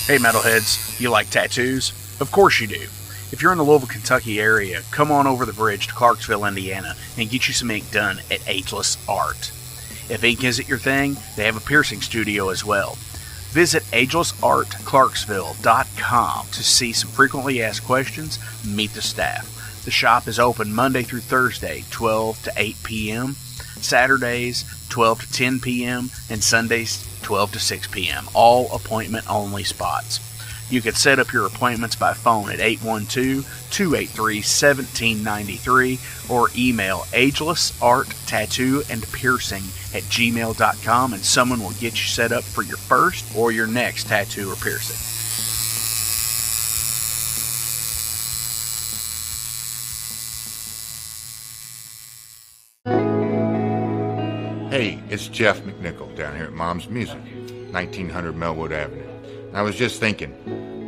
Hey metalheads, you like tattoos? Of course you do. If you're in the Louisville, Kentucky area, come on over the bridge to Clarksville, Indiana, and get you some ink done at Ageless Art. If ink isn't your thing, they have a piercing studio as well. Visit agelessartclarksville.com to see some frequently asked questions, meet the staff. The shop is open Monday through Thursday, 12 to 8 p.m., Saturdays, 12 to 10 p.m., and Sundays, 12 to 6 p.m., all appointment-only spots. You can set up your appointments by phone at 812-283-1793 or email agelessarttattooandpiercing@gmail.com and someone will get you set up for your first or your next tattoo or piercing. Hey, it's Jeff McNichol down here at Mom's Music, 1900 Melwood Avenue. I was just thinking,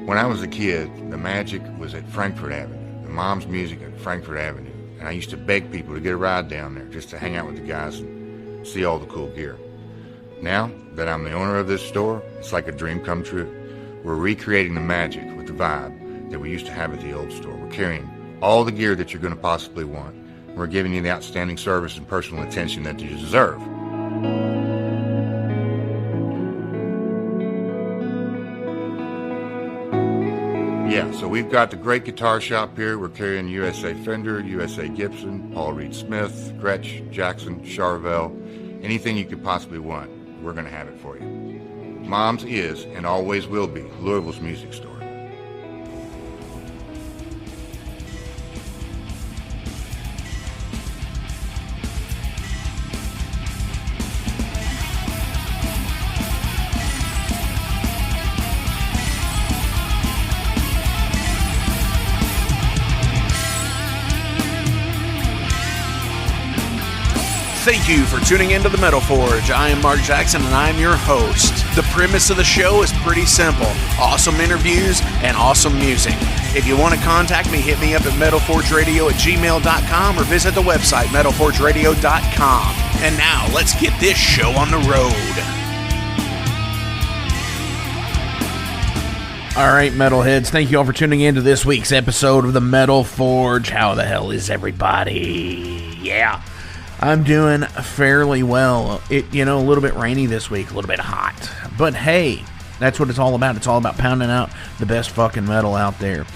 when I was a kid, the magic was at Frankfort Avenue, the Mom's Music at Frankfort Avenue, and I used to beg people to get a ride down there just to hang out with the guys and see all the cool gear. Now that I'm the owner of this store, it's like a dream come true. We're recreating the magic with the vibe that we used to have at the old store. We're carrying all the gear that you're going to possibly want. We're giving you the outstanding service and personal attention that you deserve. Yeah, so we've got the great guitar shop here. We're carrying USA Fender, USA Gibson, Paul Reed Smith, Gretsch, Jackson, Charvel, anything you could possibly want, we're going to have it for you. Mom's is and always will be Louisville's music store. Thank you for tuning into the Metal Forge. I am Mark Jackson and I am your host. The premise of the show is pretty simple. Awesome interviews and awesome music. If you want to contact me, hit me up at metalforgeradio@gmail.com or visit the website metalforgeradio.com. And now, let's get this show on the road. Alright, metalheads, thank you all for tuning in to this week's episode of the Metal Forge. How the hell is everybody? Yeah. I'm doing fairly well. A little bit rainy this week, a little bit hot. But hey, that's what it's all about. It's all about pounding out the best fucking metal out there.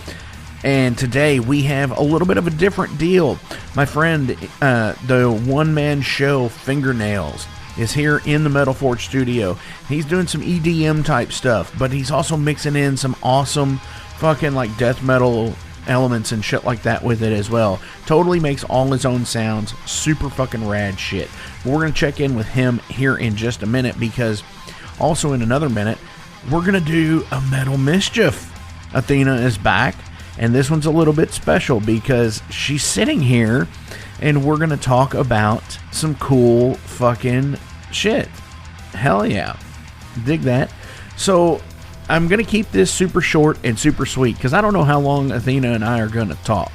And today we have a little bit of a different deal. My friend, the one-man show Fingernails, is here in the Metal Forge studio. He's doing some EDM type stuff, but he's also mixing in some awesome fucking like death metal elements and shit like that with it as well. Totally makes all his own sounds. Super fucking rad shit. We're going to check in with him here in just a minute, because also in another minute we're going to do a Metal Mischief. Athena is back, and this one's a little bit special because she's sitting here and we're going to talk about some cool fucking shit. Hell yeah. Dig that. So I'm going to keep this super short and super sweet because I don't know how long Athena and I are going to talk.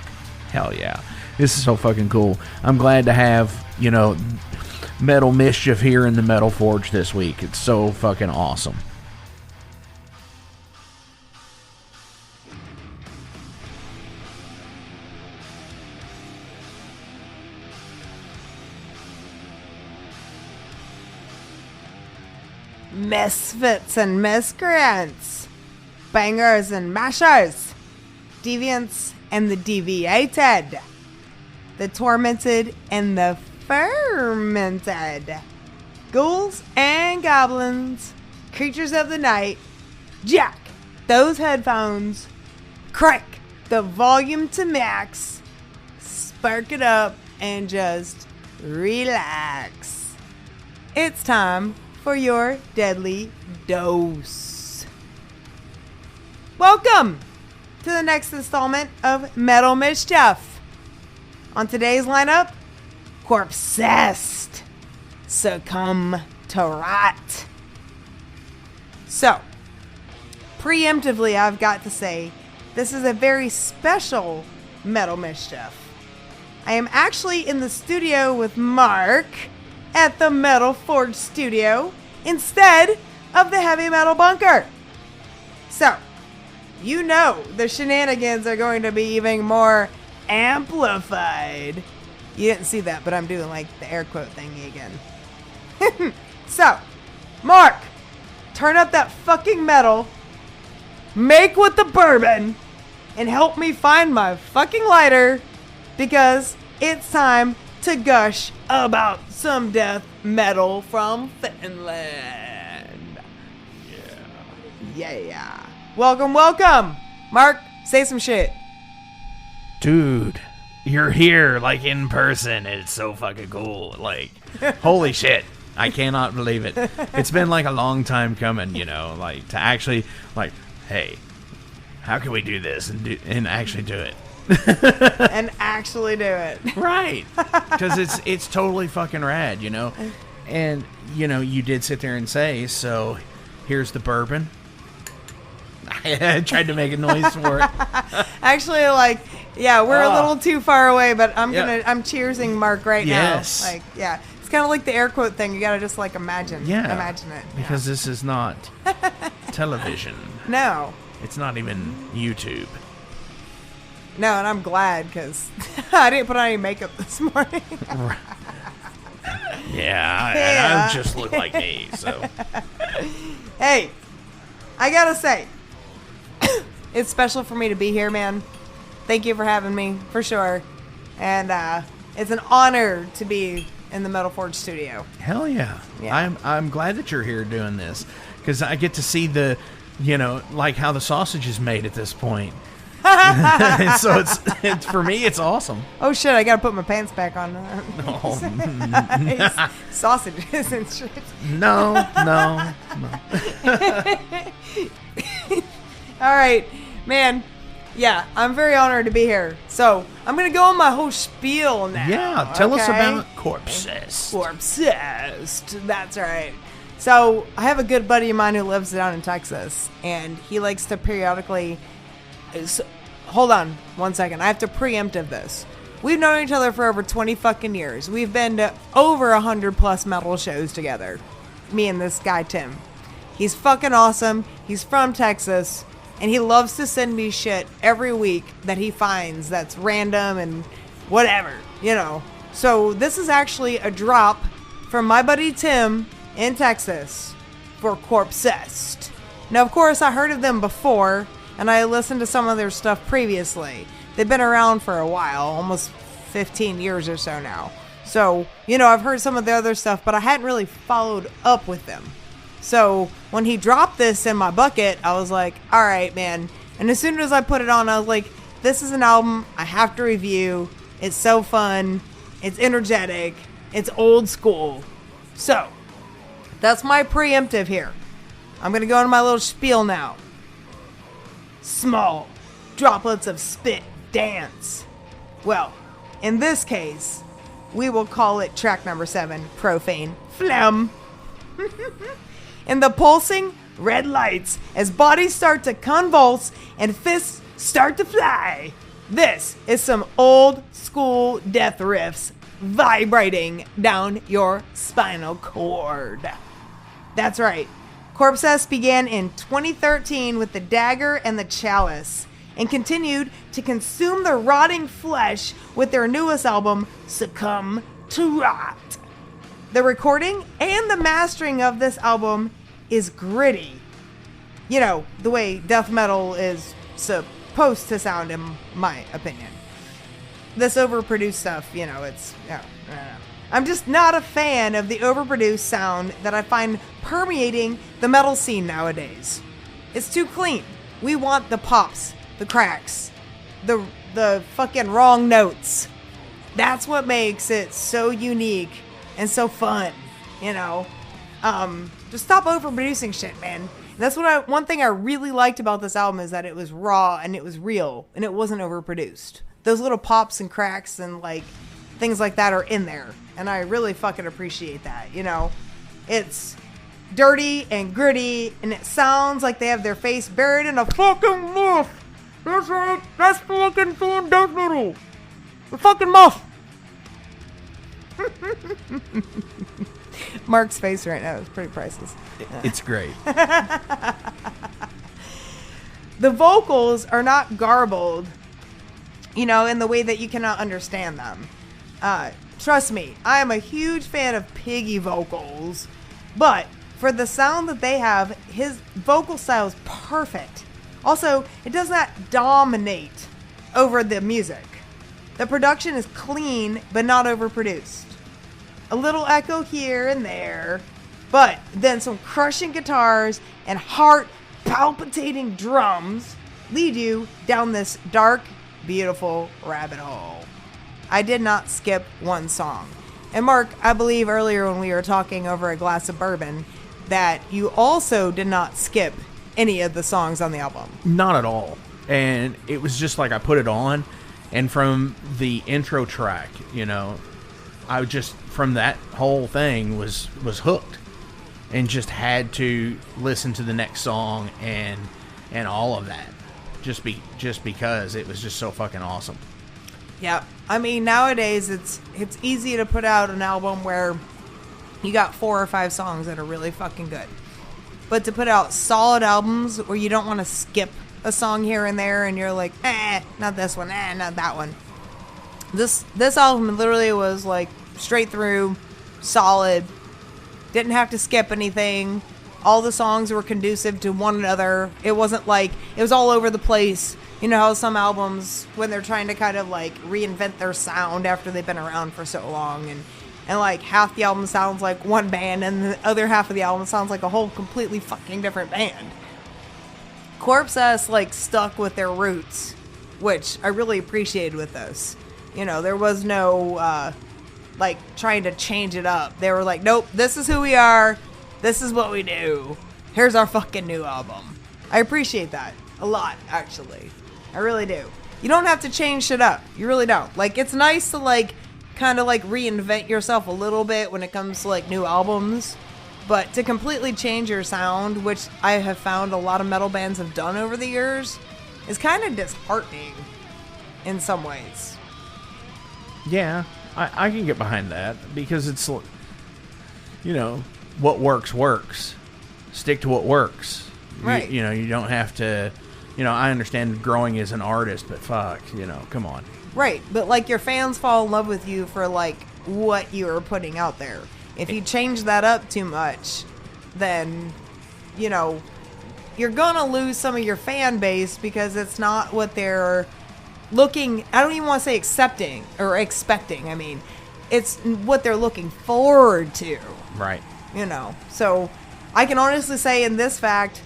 Hell yeah. This is so fucking cool. I'm glad to have, Metal Mischief here in the Metal Forge this week. It's so fucking awesome. Misfits and miscreants, bangers and mashers, deviants and the deviated, the tormented and the fermented, ghouls and goblins, creatures of the night. Jack those headphones, crank the volume to max, spark it up, and just relax. It's time for your deadly dose. Welcome to the next installment of Metal Mischief. On today's lineup, CORPSESSED, Succumb to Rot. So, preemptively, I've got to say, this is a very special Metal Mischief. I am actually in the studio with Mark at the Metal Forge studio instead of the Heavy Metal Bunker. So, you know the shenanigans are going to be even more amplified. You didn't see that, but I'm doing like the air quote thingy again. So, Mark, turn up that fucking metal, make with the bourbon, and help me find my fucking lighter, because it's time to gush about some death metal from Finland. Yeah. Welcome. Mark, say some shit. Dude, you're here, like, in person. It's so fucking cool. Like, holy shit. I cannot believe it. It's been, like, a long time coming, you know, like, to actually, like, hey, how can we do this and actually do it? And actually do it. Right. Because it's totally fucking rad, you know? And, you know, you did sit there and say, so here's the bourbon. I tried to make a noise for it. Actually, like, yeah, we're a little too far away, but I'm cheersing Mark right now. Like, yeah. It's kind of like the air quote thing. You gotta just, like, imagine it. Because this is not television. No. It's not even YouTube. No, and I'm glad, because I didn't put on any makeup this morning. I just look like me, so. Hey, I gotta say, it's special for me to be here, man. Thank you for having me, for sure. And it's an honor to be in the Metal Forge studio. Hell yeah. I'm glad that you're here doing this, because I get to see the, you know, like how the sausage is made at this point. And so it's for me, it's awesome. Oh shit, I gotta put my pants back on. No. Sausages and shit. No. All right, man. Yeah, I'm very honored to be here. So I'm gonna go on my whole spiel now. Yeah, tell us about CORPSESSED. CORPSESSED. That's right. So I have a good buddy of mine who lives down in Texas, and he likes to periodically. Hold on 1 second. I have to preemptive this. We've known each other for over 20 fucking years. We've been to over 100 plus metal shows together. Me and this guy, Tim. He's fucking awesome. He's from Texas. And he loves to send me shit every week that he finds that's random and whatever, you know. So this is actually a drop from my buddy Tim in Texas for CORPSESSED. Now, of course, I heard of them before, and I listened to some of their stuff previously. They've been around for a while, almost 15 years or so now. So, you know, I've heard some of the other stuff, but I hadn't really followed up with them. So when he dropped this in my bucket, I was like, all right, man. And as soon as I put it on, I was like, this is an album I have to review. It's so fun. It's energetic. It's old school. So that's my preemptive here. I'm going to go into my little spiel now. Small droplets of spit dance. Well, in this case, we will call it track number 7, Profane Phlegm. In the pulsing red lights, as bodies start to convulse and fists start to fly, this is some old school death riffs vibrating down your spinal cord. That's right. CORPSESSED began in 2013 with the dagger and the chalice, and continued to consume the rotting flesh with their newest album, Succumb to Rot. The recording and the mastering of this album is gritty. You know, the way death metal is supposed to sound, in my opinion. This overproduced stuff, you know, it's... I'm just not a fan of the overproduced sound that I find permeating the metal scene nowadays. It's too clean. We want the pops, the cracks, the fucking wrong notes. That's what makes it so unique and so fun, you know? Just stop overproducing shit, man. That's what one thing I really liked about this album is that it was raw and it was real and it wasn't overproduced. Those little pops and cracks and like things like that are in there. And I really fucking appreciate that, you know? It's dirty and gritty, and it sounds like they have their face buried in a fucking muff. That's right. That's fucking fun death metal. The fucking muff. Mark's face right now is pretty priceless. It's great. the vocals are not garbled, you know, in the way that you cannot understand them. Trust me, I am a huge fan of Piggy vocals, but for the sound that they have, his vocal style is perfect. Also, it does not dominate over the music. The production is clean, but not overproduced. A little echo here and there, but then some crushing guitars and heart-palpitating drums lead you down this dark, beautiful rabbit hole. I did not skip one song. And Mark, I believe earlier when we were talking over a glass of bourbon, that you also did not skip any of the songs on the album. Not at all. And it was just like I put it on, and from the intro track, you know, I just, from that whole thing, was hooked. And just had to listen to the next song and all of that. Just because it was just so fucking awesome. Yeah, I mean, nowadays it's easy to put out an album where you got 4 or 5 songs that are really fucking good. But to put out solid albums where you don't want to skip a song here and there and you're like, not this one, not that one. This album literally was like straight through, solid, didn't have to skip anything. All the songs were conducive to one another. It wasn't like, it was all over the place. You know how some albums, when they're trying to kind of like reinvent their sound after they've been around for so long, and like half the album sounds like one band and the other half of the album sounds like a whole completely fucking different band. CORPSESSED like stuck with their roots, which I really appreciated with this. You know, there was no like trying to change it up. They were like, nope, this is who we are. This is what we do. Here's our fucking new album. I appreciate that a lot, actually. I really do. You don't have to change shit up. You really don't. Like, it's nice to, like, kind of, like, reinvent yourself a little bit when it comes to, like, new albums. But to completely change your sound, which I have found a lot of metal bands have done over the years, is kind of disheartening in some ways. Yeah, I can get behind that because it's, you know, what works. Stick to what works. Right. You know, you don't have to, you know, I understand growing as an artist, but fuck, you know, come on. Right, but like your fans fall in love with you for like what you are putting out there. If you change that up too much, then, you know, you're gonna lose some of your fan base because it's not what they're looking, I don't even want to say accepting or expecting. I mean, it's what they're looking forward to. Right. You know, so I can honestly say in this fact,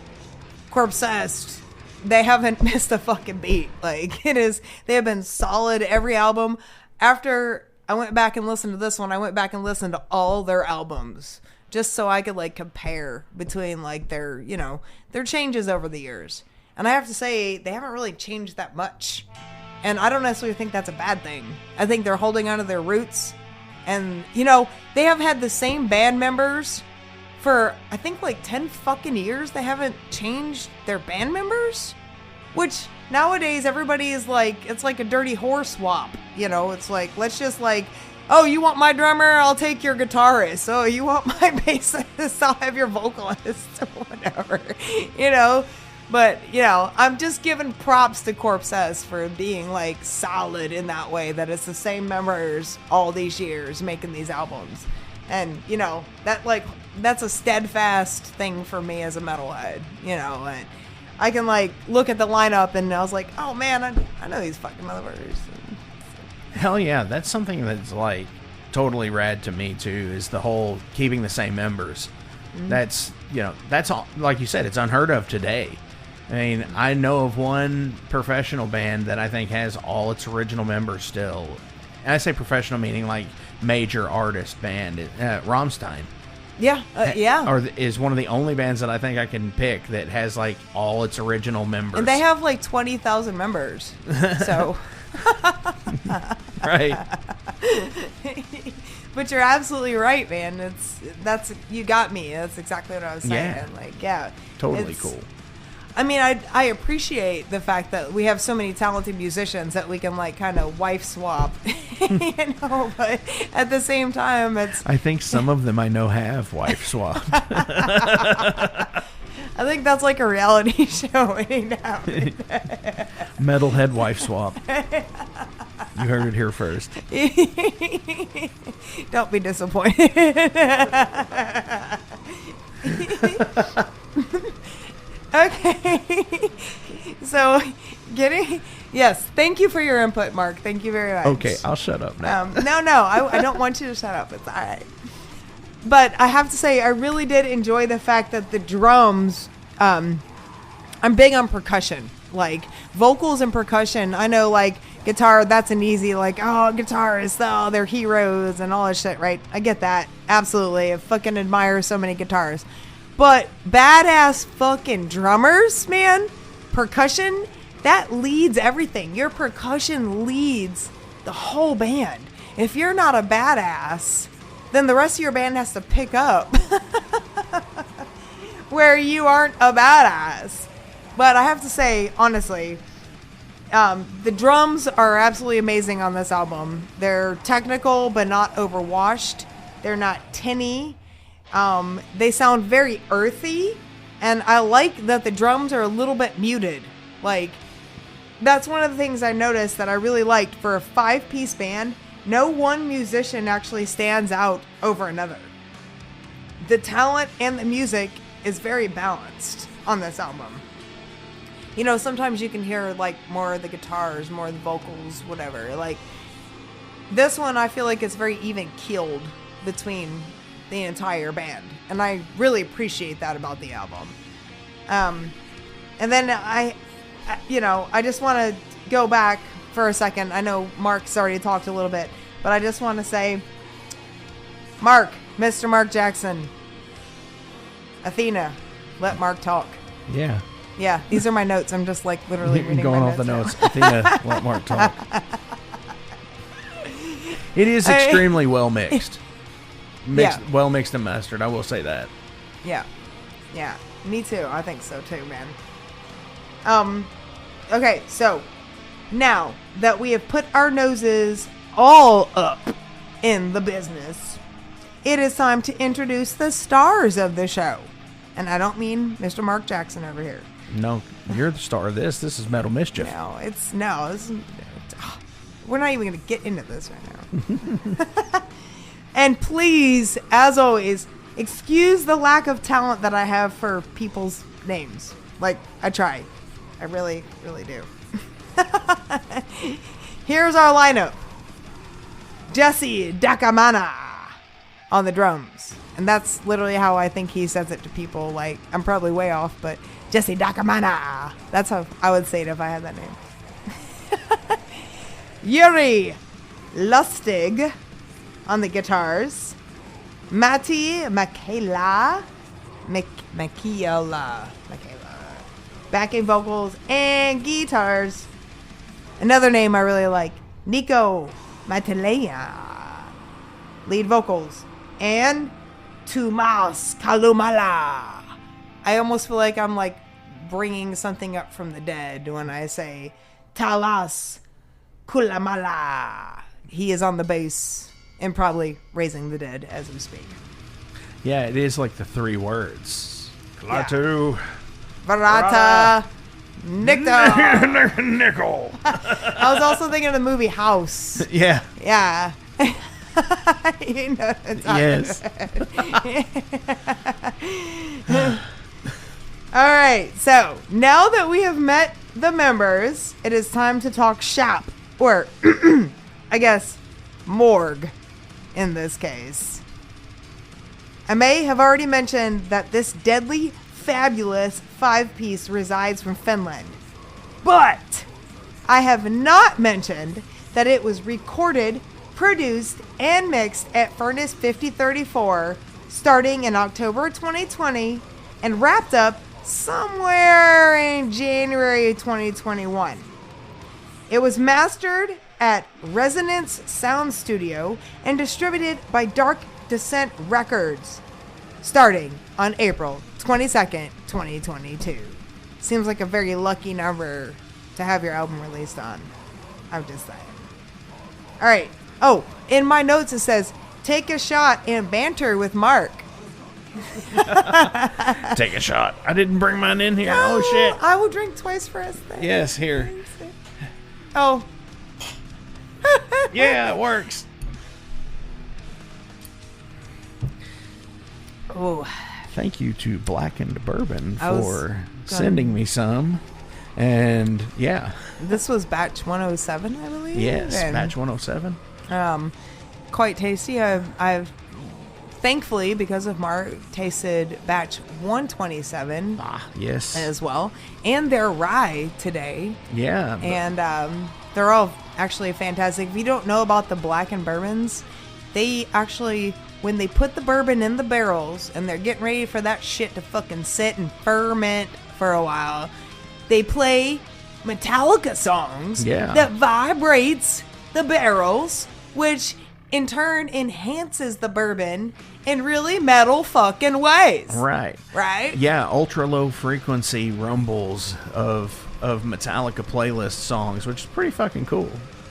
CORPSESSED, they haven't missed a fucking beat. Like, it is, they have been solid every album. After I went back and listened to this one, I went back and listened to all their albums just so I could, like, compare between, like, their, you know, their changes over the years. And I have to say, they haven't really changed that much. And I don't necessarily think that's a bad thing. I think they're holding on to their roots. And, you know, they have had the same band members for, I think, like 10 fucking years. They haven't changed their band members. Which, nowadays, everybody is like, it's like a dirty horse swap. You know, it's like, let's just like, oh, you want my drummer? I'll take your guitarist. Oh, you want my bassist? I'll have your vocalist. Or whatever. You know? But, you know, I'm just giving props to CORPSESSED for being, like, solid in that way, that it's the same members all these years making these albums. And, you know, that, like, that's a steadfast thing for me as a metalhead, you know. And I can, like, look at the lineup and I was like, oh, man, I know these fucking motherfuckers. Hell yeah, that's something that's, like, totally rad to me, too, is the whole keeping the same members. Mm-hmm. That's, you know, that's all, like you said, it's unheard of today. I mean, I know of one professional band that I think has all its original members still. And I say professional meaning like major artist band, Rammstein. Yeah, yeah. Or is one of the only bands that I think I can pick that has like all its original members. And they have like 20,000 members. So. Right. But you're absolutely right, man. That's you got me. That's exactly what I was saying. Yeah. Like, yeah. Totally cool. I mean, I appreciate the fact that we have so many talented musicians that we can, like, kind of wife swap, you know, but at the same time, it's... I think some of them I know have wife swapped. I think that's like a reality show waiting now. Metalhead wife swap. You heard it here first. Don't be disappointed. Okay. So, yes, thank you for your input, Mark. Thank you very much. Okay, I'll shut up now. No, I don't want you to shut up. It's all right. But I have to say, I really did enjoy the fact that the drums, I'm big on percussion. Like, vocals and percussion, I know, like, guitar, that's an easy, like, oh, guitarists, oh, they're heroes and all this shit, right? I get that. Absolutely. I fucking admire so many guitarists. But badass fucking drummers, man, percussion, that leads everything. Your percussion leads the whole band. If you're not a badass, then the rest of your band has to pick up where you aren't a badass. But I have to say, honestly, the drums are absolutely amazing on this album. They're technical, but not overwashed. They're not tinny. They sound very earthy, and I like that the drums are a little bit muted. Like, that's one of the things I noticed that I really liked. For a 5-piece band, no one musician actually stands out over another. The talent and the music is very balanced on this album. You know, sometimes you can hear, like, more of the guitars, more of the vocals, whatever. Like, this one, I feel like it's very even-keeled between the entire band. And I really appreciate that about the album. And then I just want to go back for a second. I know Mark's already talked a little bit, but I just want to say, Mr. Mark Jackson, Athena, let Mark talk. Yeah. Yeah, these are my notes. I'm just, like, literally reading going my off the notes. Athena, let Mark talk. It is extremely well mixed. Well mixed and mastered, I will say that. Yeah. Yeah, me too. I think so too, man. Okay, so now that we have put our noses all up in the business, it is time to introduce the stars of the show. And I don't mean Mr. Mark Jackson over here. No, you're the star of this. This is Metal Mischief. We're not even going to get into this right now. And please, as always, excuse the lack of talent that I have for people's names. Like, I try. I really, really do. Here's our lineup. Jesse Dakamana on the drums. And that's literally how I think he says it to people. Like, I'm probably way off, but Jesse Dakamana. That's how I would say it if I had that name. Yuri Lustig on the guitars. Matti Michaela. Backing vocals and guitars. Another name I really like. Nico Matalea. Lead vocals. And Tumas Kalumala. I almost feel like I'm like bringing something up from the dead when I say Talas Kulamala. He is on the bass and probably raising the dead as we speak. Yeah, it is like the 3 words. Klaatu. Varata. Nickel. I was also thinking of the movie House. Yeah. Yeah. You know what I'm talking Yes. about. All right. So now that we have met the members, it is time to talk shop, or I guess morgue in this case. I may have already mentioned that this deadly, fabulous 5-piece resides from Finland, but I have not mentioned that it was recorded, produced, and mixed at Furnace 5034 starting in October 2020 and wrapped up somewhere in January 2021. It was mastered at Resonance Sound Studio and distributed by Dark Descent Records starting on April 22nd, 2022. Seems like a very lucky number to have your album released on. I'm just saying. All right. Oh, in my notes it says, take a shot and banter with Mark. Take a shot. I didn't bring mine in here. Oh, shit. I will drink twice for us then. Yes, here. Oh. Yeah, it works. Oh. Thank you to Blackened Bourbon I was for sending me some. And, yeah. This was batch 107, I believe. Yes, and, batch 107. Quite tasty. I've thankfully, because of Mark, tasted batch 127 Yes. as well. And their rye today. Yeah. And they're all actually fantastic. If you don't know about the blackened bourbons, they actually, when they put the bourbon in the barrels and they're getting ready for that shit to fucking sit and ferment for a while, they play Metallica songs that vibrates the barrels, which in turn enhances the bourbon in really metal fucking ways. Right. Right? Yeah, ultra low frequency rumbles of Metallica playlist songs, which is pretty fucking cool.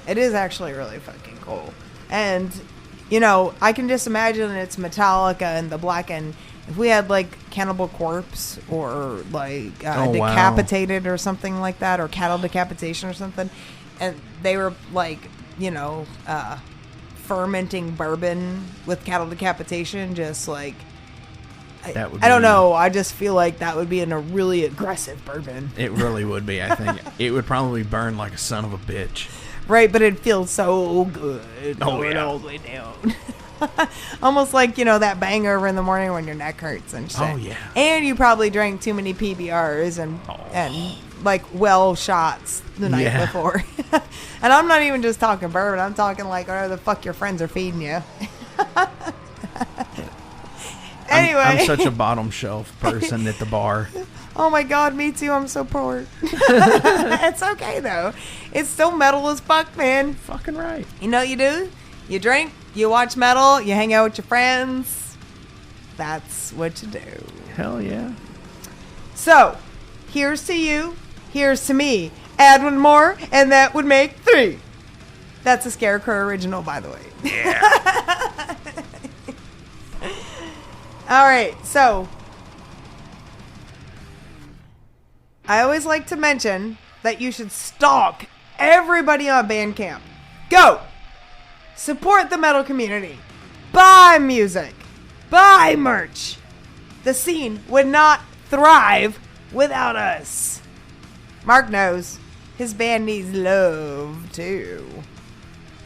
It is actually really fucking cool. And, you know, I can just imagine it's Metallica and the blackened. If we had like Cannibal Corpse or like Decapitated or something like that, or Cattle Decapitation or something, and they were like, you know, fermenting bourbon with Cattle Decapitation, just like, I don't know. I just feel like that would be in a really aggressive bourbon. It really would be, I think. It would probably burn like a son of a bitch. Right, but it'd feel so good. Oh, yeah. All the way down. Almost like, you know, that bangover in the morning when your neck hurts and shit. Oh, yeah. And you probably drank too many PBRs and like shots the night before. And I'm not even just talking bourbon. I'm talking like whatever the fuck your friends are feeding you. Anyway. I'm such a bottom shelf person at the bar. Oh my God, me too. I'm so poor. It's okay though. It's still metal as fuck, man. Fucking right. You know what you do? You drink, you watch metal, you hang out with your friends. That's what you do. Hell yeah. So, here's to you, here's to me. Add one more, and that would make 3. That's a Scarecrow original, by the way. Yeah. All right, so I always like to mention that you should stalk everybody on Bandcamp. Go! Support the metal community. Buy music. Buy merch. The scene would not thrive without us. Mark knows his band needs love too.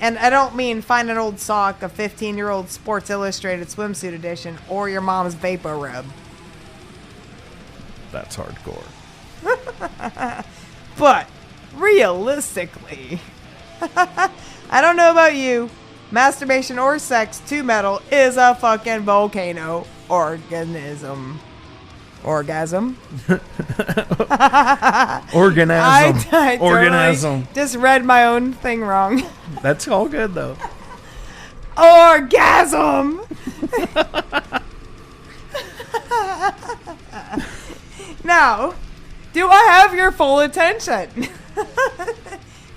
And I don't mean find an old sock, a 15-year-old Sports Illustrated swimsuit edition, or your mom's vapor rub. That's hardcore. But realistically, I don't know about you, masturbation or sex to metal is a fucking volcano orgasm. Organism. I totally Organism. just read my own thing wrong. That's all good though. Orgasm. Now, do I have your full attention?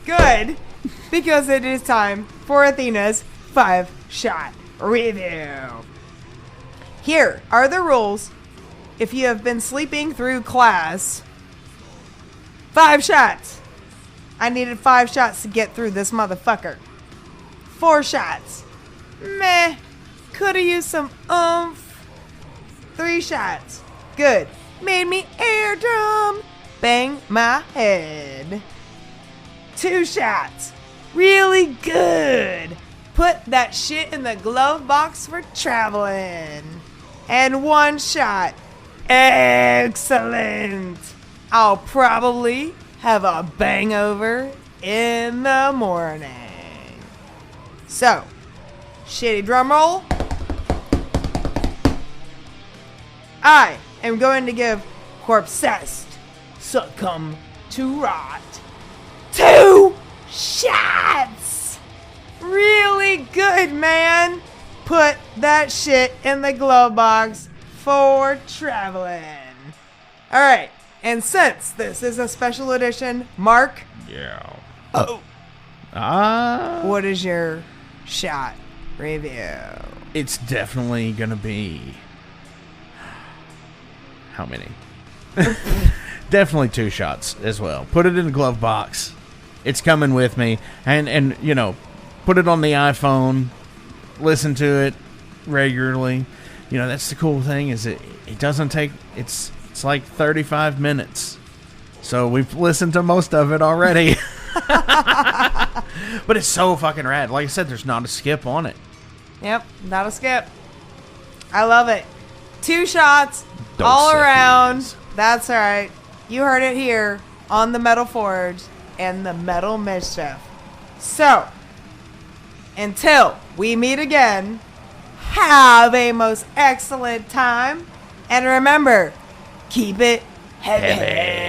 Good, because it is time for Athena's 5-shot review. Here are the rules. If you have been sleeping through class, 5 shots. I needed 5 shots to get through this motherfucker. 4 shots. Meh. Coulda used some oomph. 3 shots. Good. Made me air drum. Bang my head. 2 shots. Really good. Put that shit in the glove box for traveling. And 1 shot. Excellent. I'll probably have a bangover in the morning. So, shitty drum roll. I am going to give CORPSESSED Succumb to Rot 2 shots. Really good, man. Put that shit in the glove box for traveling. All right, and since this is a special edition, Mark. Yeah. Oh. What is your shot review? It's definitely gonna be how many. Definitely 2 shots as well. Put it in the glove box. It's coming with me. And you know, put it on the iPhone. Listen to it regularly. You know, that's the cool thing is it doesn't take, it's like 35 minutes. So we've listened to most of it already. But it's so fucking rad. Like I said, there's not a skip on it. Yep, not a skip. I love it. 2 shots Don't all say around. these. That's right. You heard it here on the Metal Forge and the Metal Mischief. So, until we meet again, have a most excellent time. And remember, keep it heavy.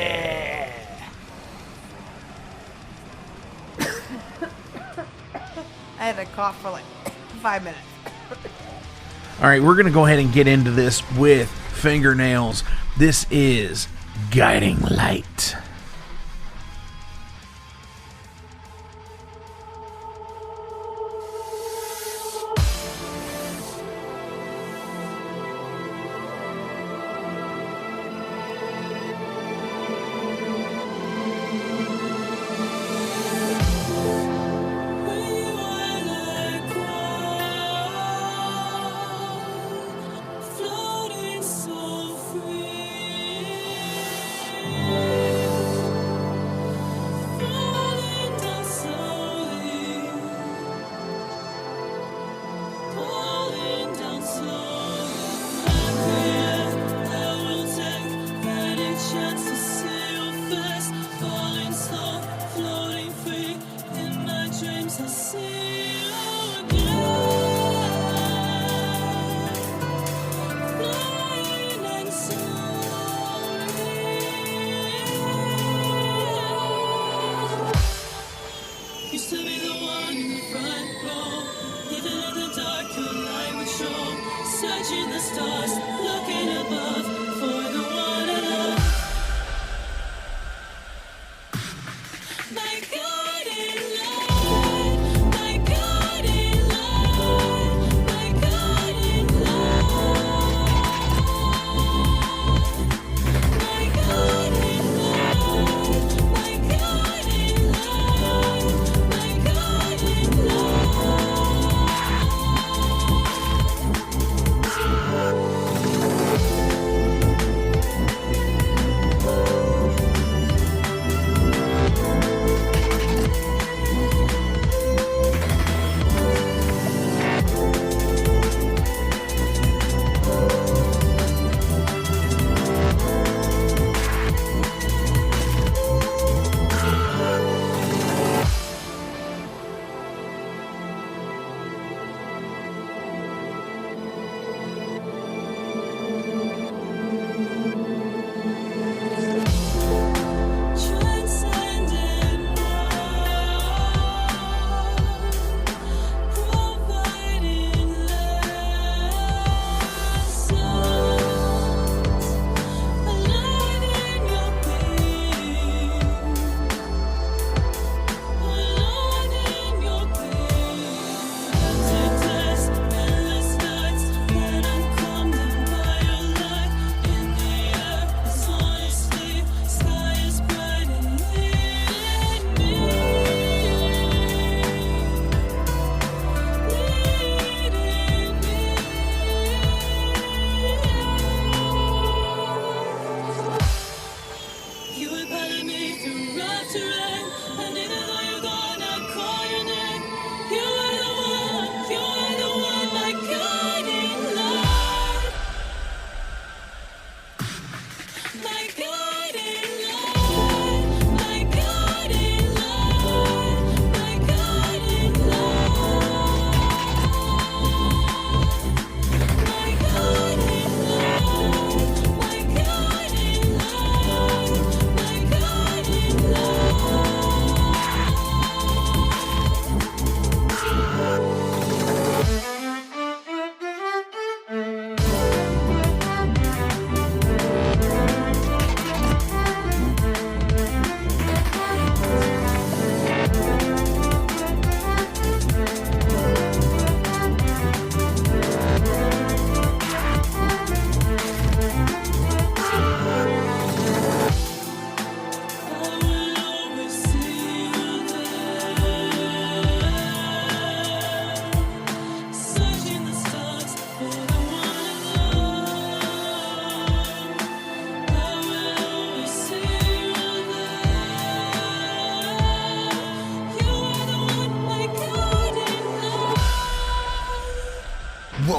I had to cough for like 5 minutes. All right, we're going to go ahead and get into this with fingernails. This is Guiding Light.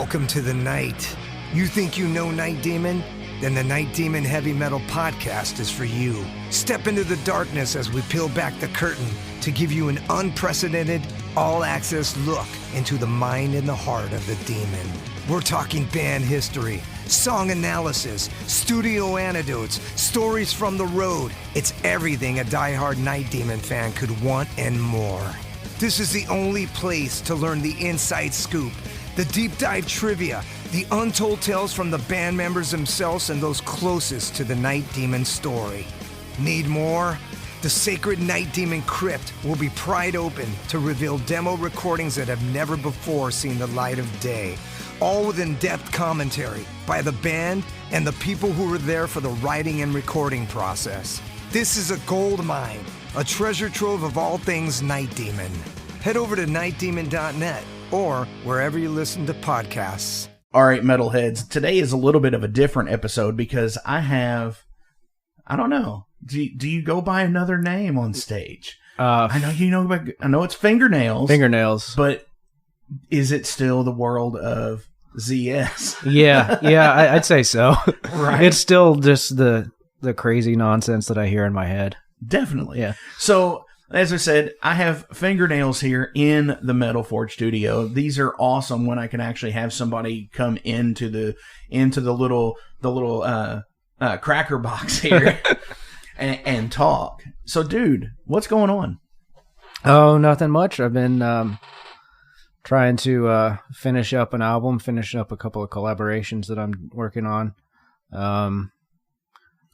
Welcome to the night. You think you know Night Demon? Then the Night Demon Heavy Metal Podcast is for you. Step into the darkness as we peel back the curtain to give you an unprecedented, all-access look into the mind and the heart of the demon. We're talking band history, song analysis, studio anecdotes, stories from the road. It's everything a diehard Night Demon fan could want and more. This is the only place to learn the inside scoop, the deep dive trivia, the untold tales from the band members themselves and those closest to the Night Demon story. Need more? The sacred Night Demon Crypt will be pried open to reveal demo recordings that have never before seen the light of day, all with in-depth commentary by the band and the people who were there for the writing and recording process. This is a gold mine, a treasure trove of all things Night Demon. Head over to nightdemon.net or wherever you listen to podcasts. All right, metalheads, today is a little bit of a different episode because I don't know. Do you go by another name on stage? I know it's fingernails. Fingernails. But is it still the world of ZS? Yeah, I'd say so. Right. It's still just the crazy nonsense that I hear in my head. Definitely. Yeah. So, as I said, I have fingernails here in the Metal Forge studio. These are awesome when I can actually have somebody come into the little cracker box here and talk. So, dude, what's going on? Oh, nothing much. I've been trying to finish up an album, finish up a couple of collaborations that I'm working on.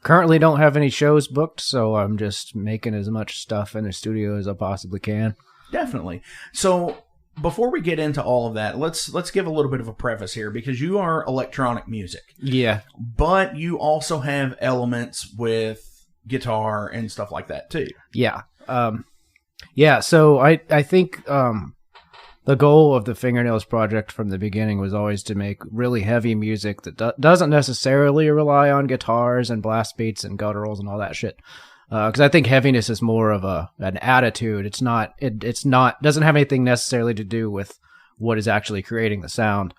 Currently don't have any shows booked, so I'm just making as much stuff in the studio as I possibly can. Definitely. So before we get into all of that, let's give a little bit of a preface here because you are electronic music. Yeah. But you also have elements with guitar and stuff like that too. Yeah. So I think the goal of the Fingernails project from the beginning was always to make really heavy music that doesn't necessarily rely on guitars and blast beats and gutturals and all that shit. Because I think heaviness is more of an attitude. It's not doesn't have anything necessarily to do with what is actually creating the sound.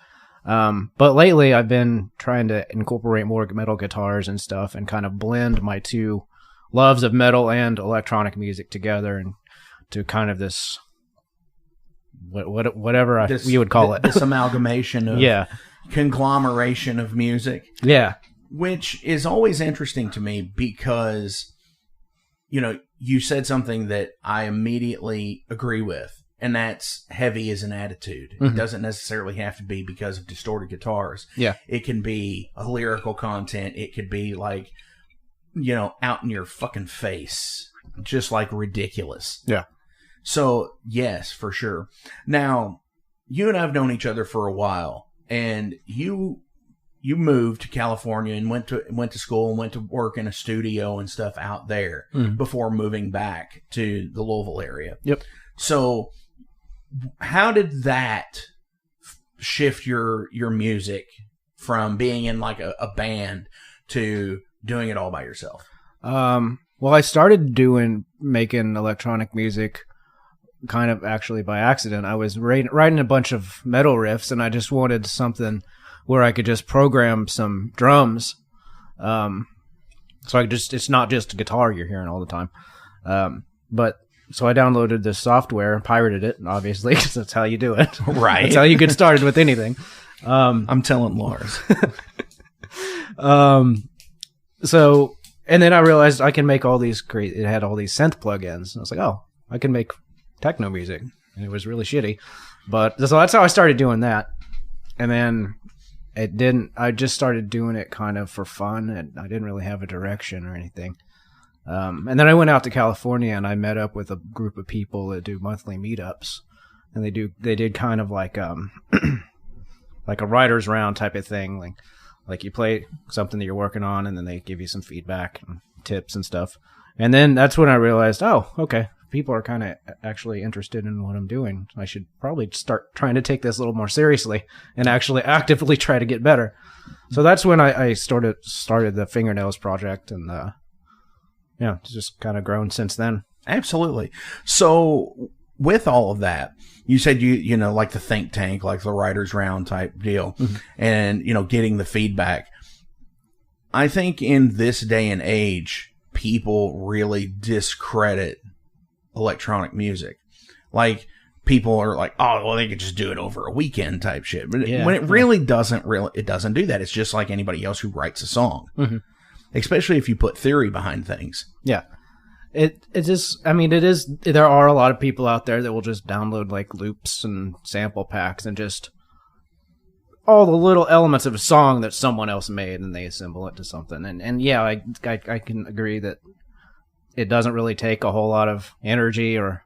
But lately I've been trying to incorporate more metal guitars and stuff and kind of blend my two loves of metal and electronic music together and to kind of this whatever you would call it. This amalgamation of yeah. Conglomeration of music. Yeah. Which is always interesting to me because, you said something that I immediately agree with, and that's heavy as an attitude. Mm-hmm. It doesn't necessarily have to be because of distorted guitars. Yeah. It can be a lyrical content. It could be like, out in your fucking face, just like ridiculous. Yeah. So, yes, for sure. Now, you and I have known each other for a while, and you moved to California and went to school and went to work in a studio and stuff out there before moving back to the Louisville area. Yep. So, how did that shift your music from being in like a band to doing it all by yourself? Well, I started making electronic music kind of actually by accident. I was writing a bunch of metal riffs, and I just wanted something where I could just program some drums. So it's not just a guitar you're hearing all the time. So I downloaded this software and pirated it, obviously, because that's how you do it. Right. That's how you get started with anything. I'm telling Lars. And then I realized I can make all these it had all these synth plugins. And I was like, oh, I can make techno music. And it was really shitty. But so that's how I started doing that. And then I just started doing it kind of for fun, and I didn't really have a direction or anything. And then I went out to California and I met up with a group of people that do monthly meetups. And they did kind of like like a writer's round type of thing. Like you play something that you're working on, and then they give you some feedback and tips and stuff. And then that's when I realized, oh, okay, people are kind of actually interested in what I'm doing. I should probably start trying to take this a little more seriously and actually actively try to get better. So that's when I started the Fingernails project, and it's just kind of grown since then. Absolutely. So with all of that, you said you know, like the think tank, like the writer's round type deal, and, you know, getting the feedback. I think in this day and age, people really discredit electronic music. Like, people are like, oh, well, they could just do it over a weekend type shit. But when it really doesn't do that. It's just like anybody else who writes a song, especially if you put theory behind things. Yeah. It just, I mean, it is, there are a lot of people out there that will just download like loops and sample packs and just all the little elements of a song that someone else made, and they assemble it to something. And yeah, I can agree that it doesn't really take a whole lot of energy or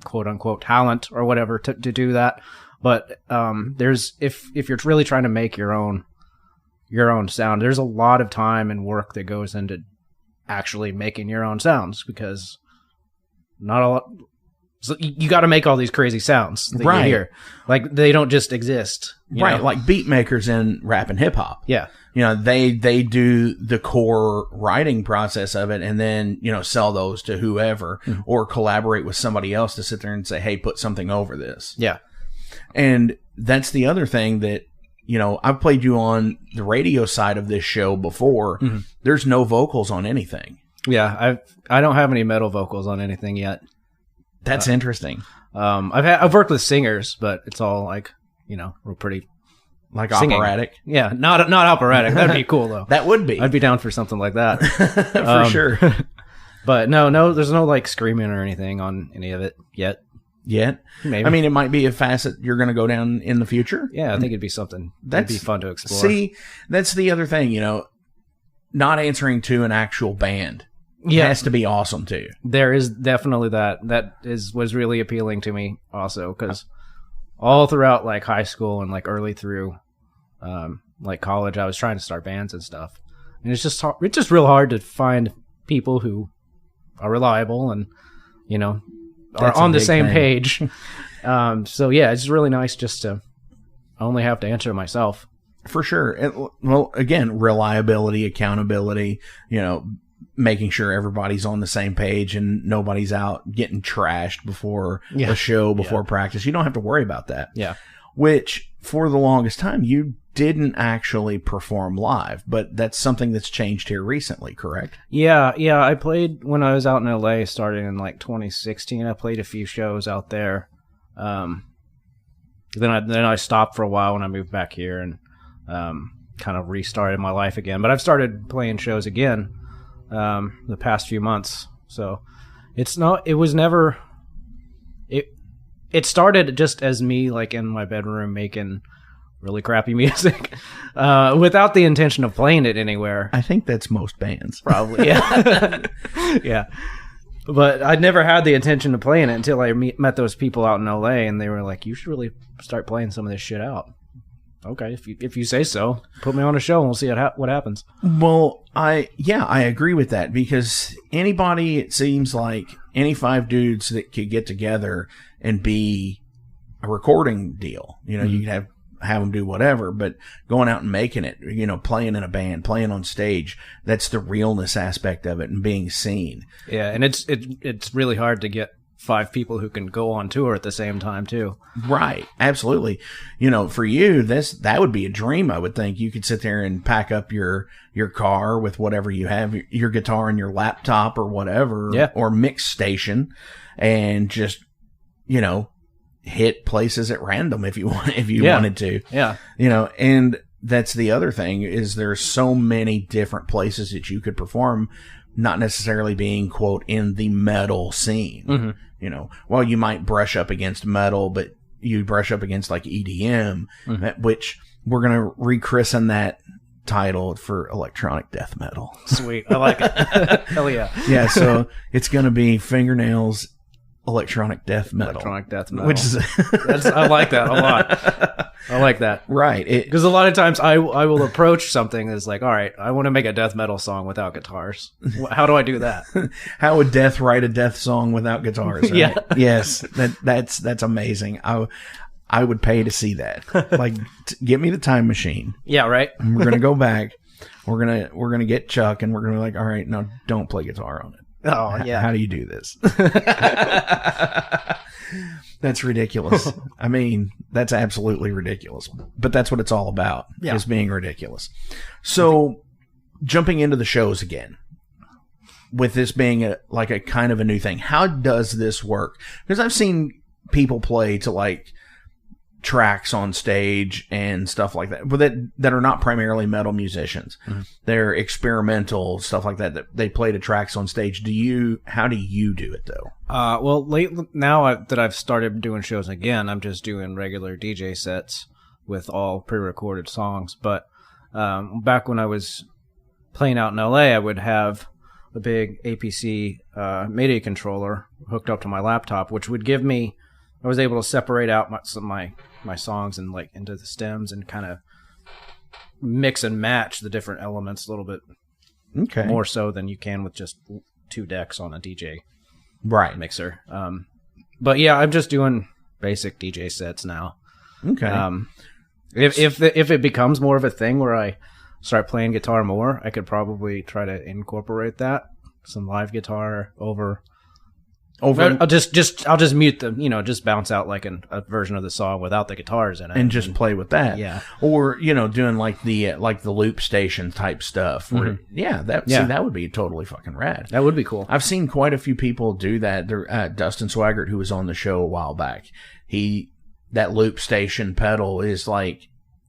quote unquote talent or whatever to do that. But there's, if you're really trying to make your own sound, there's a lot of time and work that goes into actually making your own sounds, because not a lot. So you got to make all these crazy sounds that you hear. Like, they don't just exist. You know? Like beat makers in rap and hip hop. Yeah. You know, they do the core writing process of it, and then, you know, sell those to whoever, or collaborate with somebody else to sit there and say, hey, put something over this. Yeah. And that's the other thing that, you know, I've played you on the radio side of this show before. There's no vocals on anything. Yeah. I don't have any metal vocals on anything yet. That's interesting. I've worked with singers, but it's all like, you know, we're pretty like singing. Operatic. Yeah, not operatic. That'd be cool though. That would be. I'd be down for something like that. For sure. But no, there's no like screaming or anything on any of it yet. Maybe. I mean, it might be a facet you're going to go down in the future. Yeah, I think it'd be something that'd be fun to explore. See, that's the other thing, you know, not answering to an actual band. Yeah. Has to be awesome too. There is definitely that. That was really appealing to me also, because all throughout like high school and like early through like college, I was trying to start bands and stuff, and it's just real hard to find people who are reliable and, you know, are on the same page. So yeah, it's really nice just to only have to answer myself. For sure. Well, again, reliability, accountability, you know, making sure everybody's on the same page and nobody's out getting trashed before a show, before practice. You don't have to worry about that. Yeah. Which, for the longest time, you didn't actually perform live, but that's something that's changed here recently, correct? Yeah. I played when I was out in LA starting in like 2016. I played a few shows out there. Then I stopped for a while when I moved back here and kind of restarted my life again. But I've started playing shows again the past few months. So it started just as me like in my bedroom making really crappy music without the intention of playing it anywhere. I think that's most bands. Probably, yeah. Yeah. But I'd never had the intention of playing it until I met those people out in LA, and they were like, you should really start playing some of this shit out. Okay, if you say so, put me on a show and we'll see what happens. Well, I agree with that, because anybody, it seems like any five dudes that could get together and be a recording deal, you know, you could have them do whatever, but going out and making it, you know, playing in a band, playing on stage, that's the realness aspect of it and being seen. Yeah, and it's really hard to get five people who can go on tour at the same time too. Right. Absolutely. You know, for you, that would be a dream. I would think you could sit there and pack up your car with whatever you have, your guitar and your laptop or whatever, or mix station, and just, you know, hit places at random if you wanted to. Yeah. You know, and that's the other thing, is there's so many different places that you could perform, not necessarily being, quote, in the metal scene. You know, while you might brush up against metal, but you brush up against like EDM, which we're going to rechristen that title for electronic death metal. Sweet. I like it. Hell yeah. Yeah. So it's going to be Fingernails electronic death metal. Electronic death metal. Which is, I like that a lot. I like that. Right. Because a lot of times I will approach something that's like, all right, I want to make a death metal song without guitars. How do I do that? How would Death write a death song without guitars? Right? Yeah. Yes. That's amazing. I would pay to see that. Like, get me the time machine. Yeah. Right. And we're going to go back. We're going to get Chuck, and we're going to be like, all right, now don't play guitar on it. Oh, yeah. How do you do this? That's ridiculous. I mean, that's absolutely ridiculous. But that's what it's all about, is being ridiculous. So, jumping into the shows again, with this being a kind of a new thing, how does this work? Because I've seen people play to like tracks on stage and stuff like that, but that are not primarily metal musicians. Mm-hmm. They're experimental stuff like that they play to tracks on stage. How do you do it though? Well, now that I've started doing shows again, I'm just doing regular DJ sets with all pre-recorded songs. But back when I was playing out in LA, I would have a big APC MIDI controller hooked up to my laptop, which would give me, I was able to separate out my songs and like into the stems and kind of mix and match the different elements a little bit more so than you can with just 2 decks on a DJ mixer. But yeah, I'm just doing basic DJ sets now. If it becomes more of a thing where I start playing guitar more, I could probably try to incorporate that, some live guitar over. I'll just mute them, just bounce out like a version of the song without the guitars in it, and just play with that. Yeah, or doing like the loop station type stuff. Where, that would be totally fucking rad. That would be cool. I've seen quite a few people do that. Dustin Swaggart, who was on the show a while back, that loop station pedal is like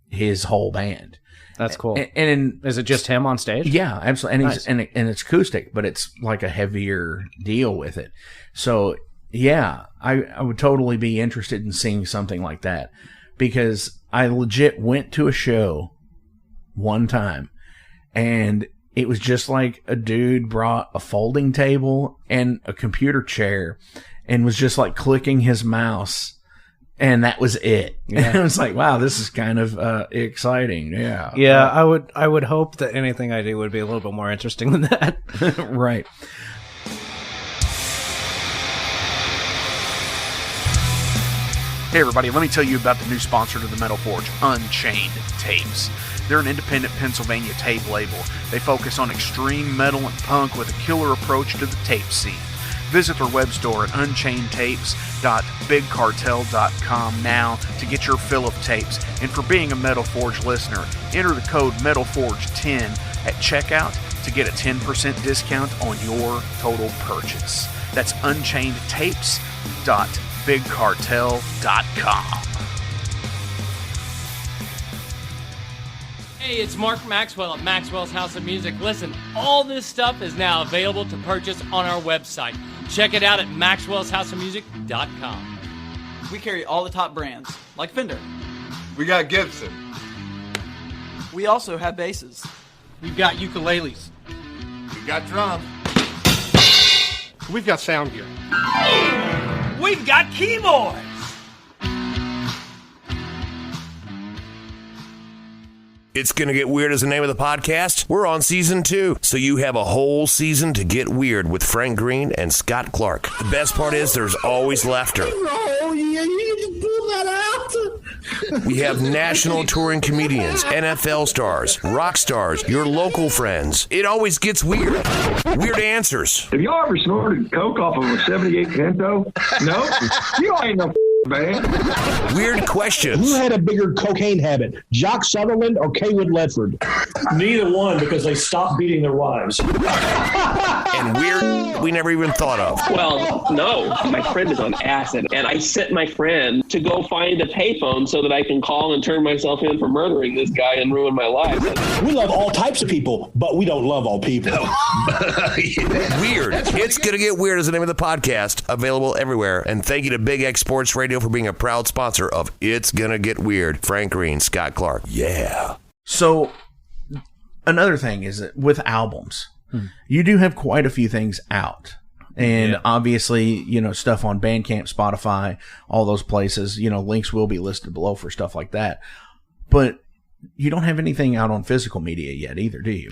his whole band. That's cool. And is it just him on stage? Yeah, absolutely. And nice. and it's acoustic, but it's like a heavier deal with it. So yeah, I would totally be interested in seeing something like that, because I legit went to a show one time and it was just like a dude brought a folding table and a computer chair and was just like clicking his mouse. And that was it. Yeah. And I was like, wow, this is kind of exciting. Yeah. Yeah, I would hope that anything I do would be a little bit more interesting than that. Right. Hey, everybody, let me tell you about the new sponsor to the Metal Forge, Unchained Tapes. They're an independent Pennsylvania tape label. They focus on extreme metal and punk with a killer approach to the tape scene. Visit their web store at unchainedtapes.bigcartel.com now to get your fill of tapes. And for being a Metal Forge listener, enter the code METALFORGE10 at checkout to get a 10% discount on your total purchase. That's unchainedtapes.bigcartel.com. Hey, it's Mark Maxwell at Maxwell's House of Music. Listen, all this stuff is now available to purchase on our website. Check it out at maxwellshouseofmusic.com. We carry all the top brands, like Fender. We got Gibson. We also have basses. We've got ukuleles. We got drums. We've got sound gear. We've got keyboards. It's Gonna Get Weird is the name of the podcast. We're on season 2, so you have a whole season to get weird with Frank Green and Scott Clark. The best part is there's always laughter. Oh, yeah, you can pull that out. We have national touring comedians, NFL stars, rock stars, your local friends. It always gets weird. Weird answers. Have y'all ever snorted coke off of a 78 Pinto? No? You ain't no man. Weird questions. Who had a bigger cocaine habit, Jock Sutherland or Kaywood Ledford? Neither one, because they stopped beating their wives. And weird we never even thought of. Well, no. My friend is on acid, and I sent my friend to go find a payphone so that I can call and turn myself in for murdering this guy and ruin my life. We love all types of people, but we don't love all people. Weird. It's Gonna Get Weird is the name of the podcast, available everywhere. And thank you to Big X Sports Radio for being a proud sponsor of It's Gonna Get Weird. Frank Green, Scott Clark. Yeah. So, another thing is that with albums, you do have quite a few things out. And obviously, stuff on Bandcamp, Spotify, all those places, links will be listed below for stuff like that. But you don't have anything out on physical media yet either, do you?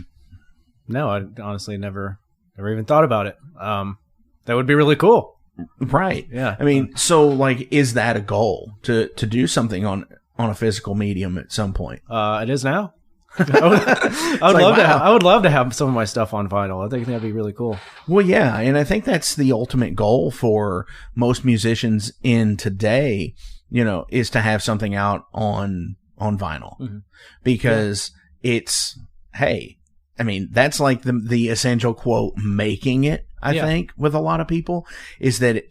No, I honestly never even thought about it. That would be really cool. Right. Yeah. I mean, so is that a goal to do something on a physical medium at some point? It is now. I would love to have some of my stuff on vinyl. I think that'd be really cool. Well, yeah, and I think that's the ultimate goal for most musicians in today, is to have something out on vinyl. Because it's, hey, I mean, that's like the essential quote, making it, I think, with a lot of people, is that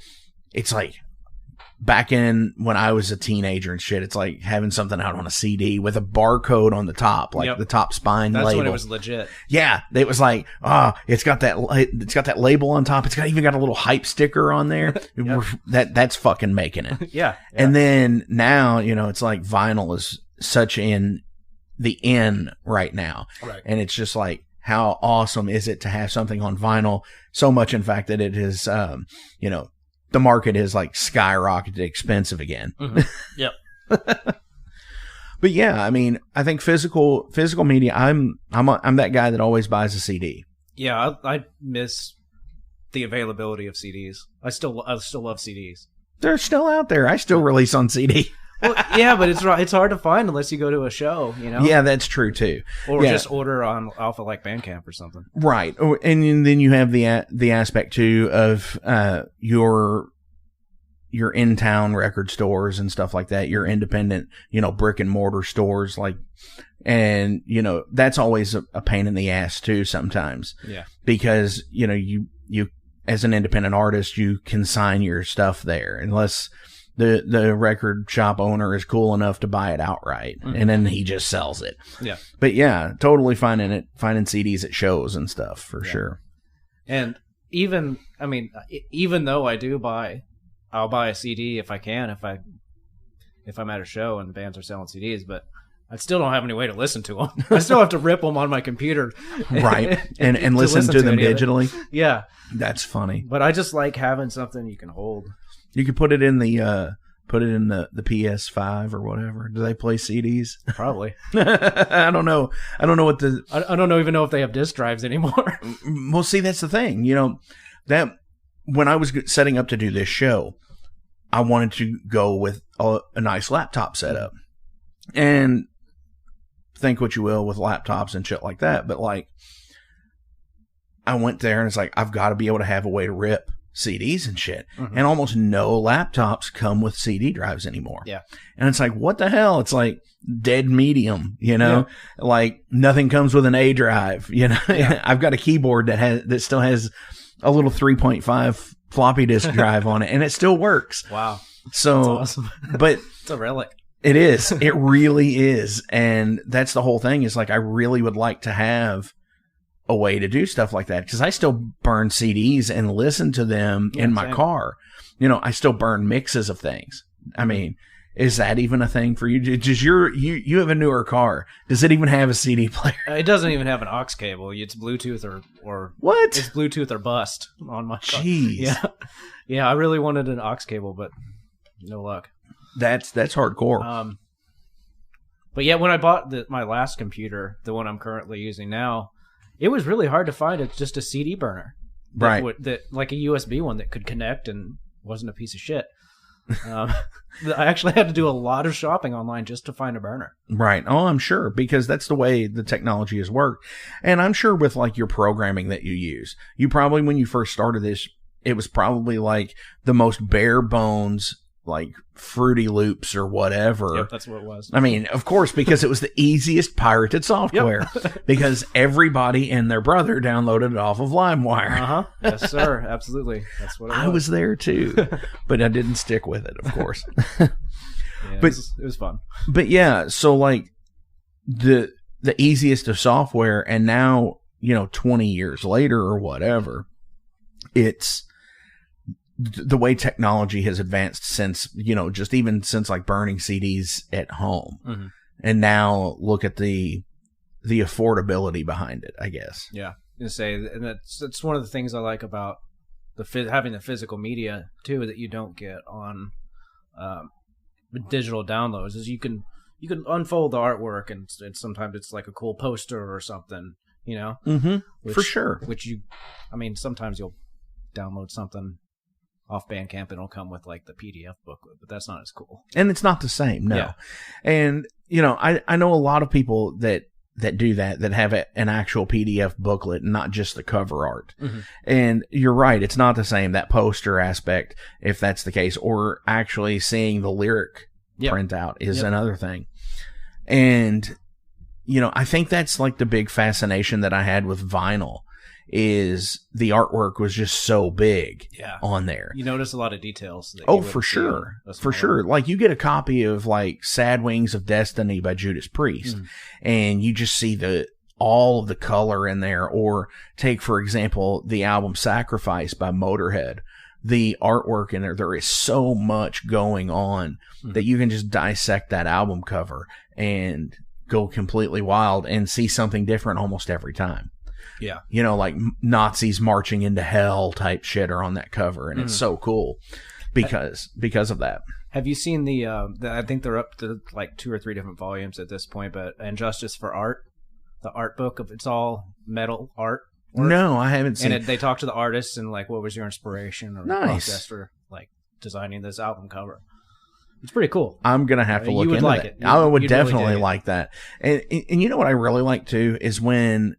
it's like, back in when I was a teenager and shit, it's like having something out on a CD with a barcode on the top, like the top spine label. That's when it was legit. Yeah, it was like, it's got that label on top. It's even got a little hype sticker on there. That's fucking making it. Yeah. And then now, it's like vinyl is such in the in right now. Right. And it's just like, how awesome is it to have something on vinyl? So much, in fact, that it is, the market is like skyrocketed expensive again. Yep. But yeah, I mean, I think physical media. I'm that guy that always buys a CD. Yeah, I miss the availability of CDs. I still love CDs. They're still out there. I still release on CD. Well, yeah, but it's hard to find unless you go to a show, Yeah, that's true too. Or just order on Alpha like Bandcamp or something. Right. And then you have the aspect too of your in-town record stores and stuff like that, your independent, brick and mortar stores, and that's always a pain in the ass too sometimes. Yeah. Because, you as an independent artist, you can sign your stuff there unless the record shop owner is cool enough to buy it outright, and then he just sells it. Yeah. But yeah, totally finding CDs at shows and stuff for sure. And even though I'll buy a CD if I can, if I'm at a show and the bands are selling CDs, but I still don't have any way to listen to them. I still have to rip them on my computer. Right. And listen to them digitally. Yeah. That's funny. But I just like having something you can hold. You could put it in the PS5 or whatever. Do they play CDs? Probably. I don't know. I don't know what I don't even know if they have disc drives anymore. Well, see, that's the thing. That when I was setting up to do this show, I wanted to go with a nice laptop setup. And think what you will with laptops and shit like that, but I went there and it's like, I've got to be able to have a way to rip CDs and shit. And almost no laptops come with CD drives anymore. Yeah. And it's like, what the hell? It's like dead medium, like nothing comes with an A drive, Yeah. I've got a keyboard that still has a little 3.5 floppy disk drive on it, and it still works. Wow. So, that's awesome. But it's a relic. It is. It really is. And that's the whole thing, is like, I really would like to have a way to do stuff like that, because I still burn CDs and listen to them in my car. I still burn mixes of things. I mean, is that even a thing for you? Does you have a newer car? Does it even have a CD player? It doesn't even have an aux cable. It's Bluetooth or what? It's Bluetooth or bust on my car. Jeez. Yeah. I really wanted an aux cable, but no luck. That's hardcore. But yeah, when I bought my last computer, the one I'm currently using now, it was really hard to find just a CD burner, right? Like a USB one that could connect and wasn't a piece of shit. I actually had to do a lot of shopping online just to find a burner. Right. Oh, I'm sure, because that's the way the technology has worked. And I'm sure with your programming that you use, you probably, when you first started this, it was probably like the most bare bones, like Fruity Loops or whatever. Yep, that's what it was. I mean, of course, because it was the easiest pirated software. Because everybody and their brother downloaded it off of LimeWire. Yes, sir. Absolutely. That's what it was. I was there too, but I didn't stick with it, of course. But it was fun. But yeah, so the easiest of software, and now 20 years later or whatever, it's the way technology has advanced since, just even since burning CDs at home. And now look at the affordability behind it, I guess. Yeah. And that's one of the things I like about having the physical media too, that you don't get on digital downloads, is you can unfold the artwork and sometimes it's like a cool poster or something, For sure. Sometimes you'll download something off Bandcamp and it'll come with the PDF booklet, but that's not as cool. And it's not the same, no. Yeah. And, I know a lot of people that that do that have an actual PDF booklet, not just the cover art. And you're right, it's not the same, that poster aspect, if that's the case, or actually seeing the lyric printout is another thing. And, you know, I think that's like the big fascination that I had with vinyl, is the artwork was just so big on there. You notice a lot of details. For sure. Like, you get a copy of like Sad Wings of Destiny by Judas Priest, and you just see all of the color in there. Or take, for example, the album Sacrifice by Motorhead. The artwork in there is so much going on that you can just dissect that album cover and go completely wild and see something different almost every time. Yeah. You know, like Nazis marching into hell type shit are on that cover, and it's so cool because of that. Have you seen the I think they're up to like 2 or 3 different volumes at this point, but Injustice for Art, the art book of it's all metal art. No, I haven't seen it. They talk to the artists and like, what was your inspiration or process for like designing this album cover? It's pretty cool. I'm going to have to look into like that. it. I would definitely really like that. And you know what I really like too is when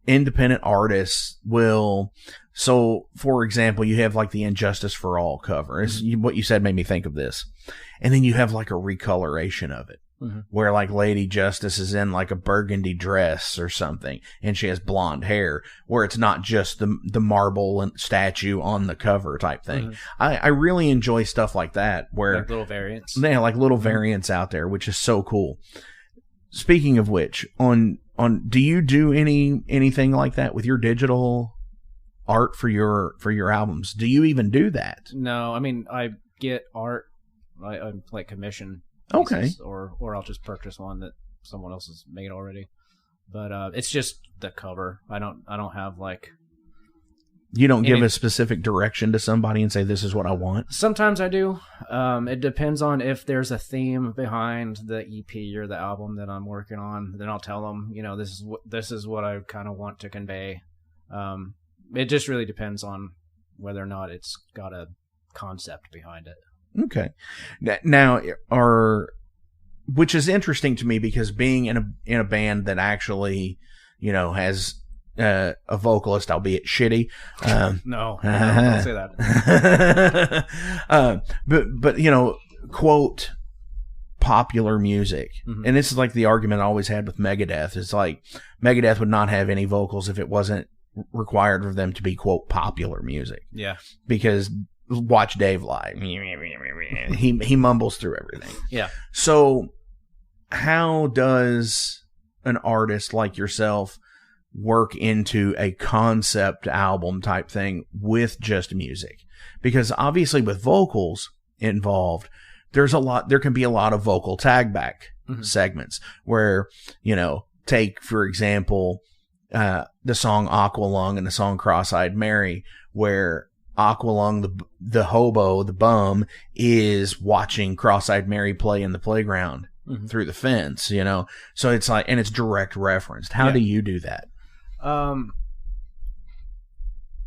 independent artists will, so for example, you have like the Injustice for All cover. What you said made me think of this. And then you have like a recoloration of it. Where like Lady Justice is in like a burgundy dress or something, and she has blonde hair, where it's not just the marble statue on the cover type thing. I really enjoy stuff like that, where like little variants. Yeah, like little variants out there, which is so cool. Speaking of which, do you do anything like that with your digital art for your albums? Do you even do that? No, I mean, I get art, I like commission. Okay. Or I'll just purchase one that someone else has made already. But it's just the cover. I don't have like. You don't give a specific direction to somebody and say, this is what I want? Sometimes I do. It depends on if there's a theme behind the EP or the album that I'm working on. Then I'll tell them, you know, this is what I kind of want to convey. It just really depends on whether or not it's got a concept behind it. Okay. Now, which is interesting to me, because being in a band that actually, you know, has a vocalist, albeit shitty. No, don't say that. But you know, quote, popular music. And this is like the argument I always had with Megadeth. It's like Megadeth would not have any vocals if it wasn't required for them to be, quote, popular music. Yeah. Because watch Dave live. He mumbles through everything. Yeah. So how does an artist like yourself work into a concept album type thing with just music? Because obviously with vocals involved, there can be a lot of vocal tag back segments where, you know, take, for example, the song Aqualung and the song Cross-Eyed Mary, where Aqualung, the hobo, the bum, is watching Cross-Eyed Mary play in the playground through the fence, you know? So it's like, and it's direct referenced. How do you do that?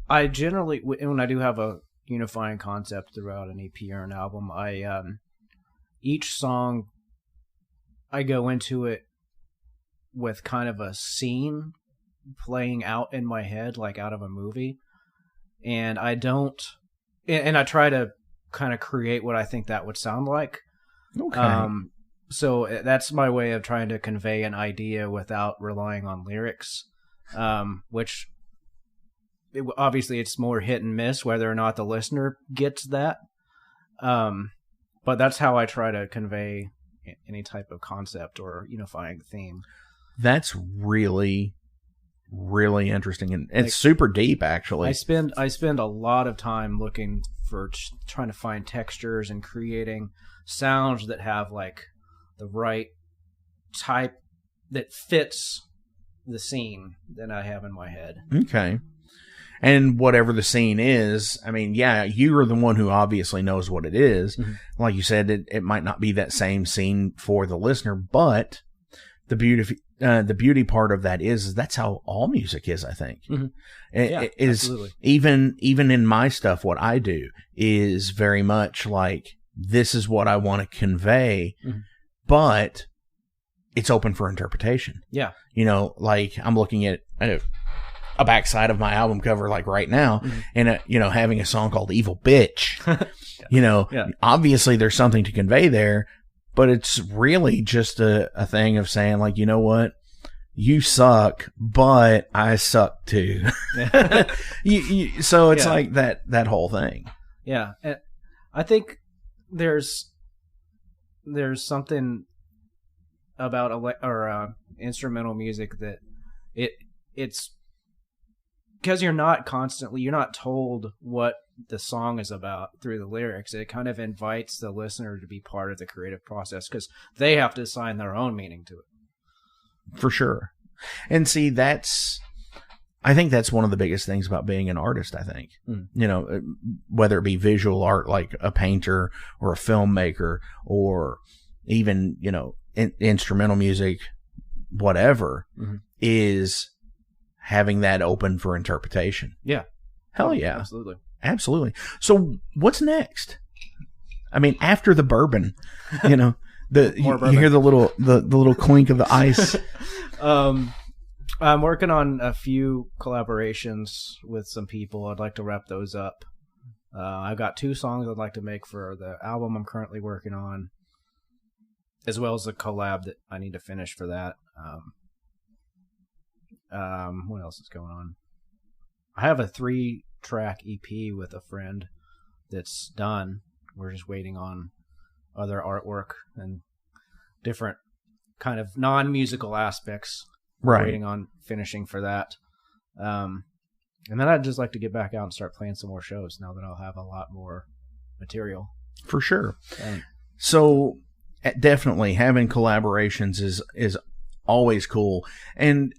I generally, when I do have a unifying concept throughout an EP or an album, each song, I go into it with kind of a scene playing out in my head, like out of a movie. And I try to kind of create what I think that would sound like. Okay. So that's my way of trying to convey an idea without relying on lyrics, which obviously it's more hit and miss whether or not the listener gets that. But that's how I try to convey any type of concept or unifying theme. That's really, really interesting, and it's super deep, actually. I spend a lot of time looking for trying to find textures and creating sounds that have like the right type that fits the scene that I have in my head. Okay. And whatever the scene is, I mean, yeah, you're the one who obviously knows what it is. Like you said, it might not be that same scene for the listener, but the beauty part of that is that's how all music is, I think. It is absolutely. Even in my stuff, what I do is very much like, this is what I want to convey, but it's open for interpretation. Yeah. You know, like I'm looking at a backside of my album cover like right now, and you know, having a song called Evil Bitch, you know, obviously there's something to convey there, but it's really just a thing of saying like, you know what? You suck, but I suck too. So it's like that whole thing. Yeah. And I think there's something about instrumental music that it's because you're not told what the song is about through the lyrics. It kind of invites the listener to be part of the creative process because they have to assign their own meaning to it. For sure. And see, I think that's one of the biggest things about being an artist, I think. You know, whether it be visual art like a painter or a filmmaker or even, you know, instrumental music, whatever, is having that open for interpretation. Yeah. Hell yeah. Absolutely. Absolutely. So what's next? I mean, after the bourbon, you know, you hear the little clink of the ice. I'm working on a few collaborations with some people. I'd like to wrap those up. I've got 2 songs I'd like to make for the album I'm currently working on, as well as a collab that I need to finish for that. What else is going on? I have a 3-track EP with a friend that's done. We're just waiting on other artwork and different kind of non-musical aspects. Right. Waiting on finishing for that. And then I'd just like to get back out and start playing some more shows now that I'll have a lot more material. For sure. So definitely having collaborations is always cool. And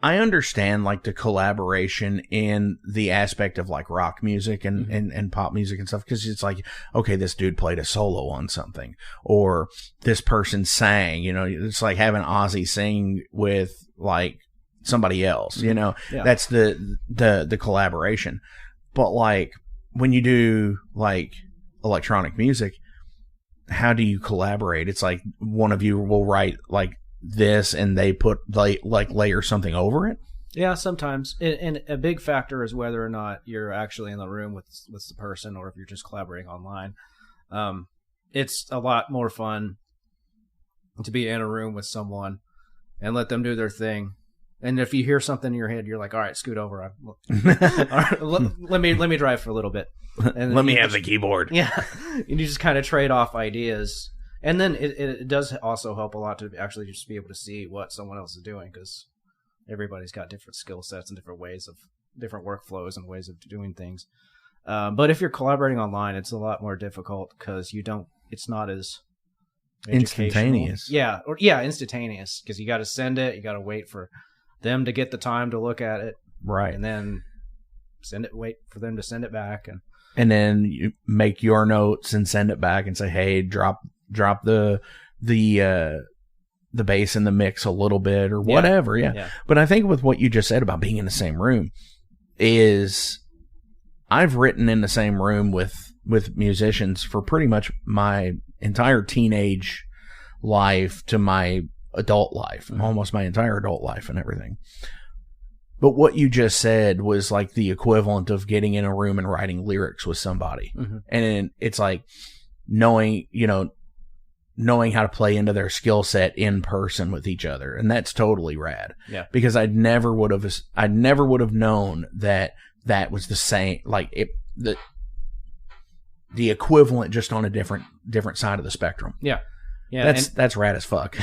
I understand like the collaboration in the aspect of like rock music and pop music and stuff, because it's like, okay, this dude played a solo on something, or this person sang, you know, it's like having Ozzy sing with like somebody else, you know, that's the collaboration. But like when you do like electronic music, how do you collaborate? It's like one of you will write like this and they put like layer something over it. Yeah, sometimes. And a big factor is whether or not you're actually in the room with the person, or if you're just collaborating online. It's a lot more fun to be in a room with someone and let them do their thing. And if you hear something in your head, you're like, all right, scoot over. All right, let me drive for a little bit. And let me have the keyboard. Yeah. And you just kind of trade off ideas. And then it does also help a lot to actually just be able to see what someone else is doing, because everybody's got different skill sets and different workflows and ways of doing things. But if you're collaborating online, it's a lot more difficult because it's not as instantaneous. Yeah. Instantaneous, because you got to send it. You got to wait for them to get the time to look at it. Right. And then wait for them to send it back. And then you make your notes and send it back and say, hey, drop the bass in the mix a little bit or whatever. Yeah. But I think with what you just said about being in the same room is I've written in the same room with musicians for pretty much my entire teenage life to my adult life, almost my entire adult life and everything. But what you just said was like the equivalent of getting in a room and writing lyrics with somebody. And it's like knowing how to play into their skill set in person with each other. And that's totally rad. Yeah. Because I never would have known that was the same, like the equivalent, just on a different side of the spectrum. Yeah. Yeah. That's rad as fuck.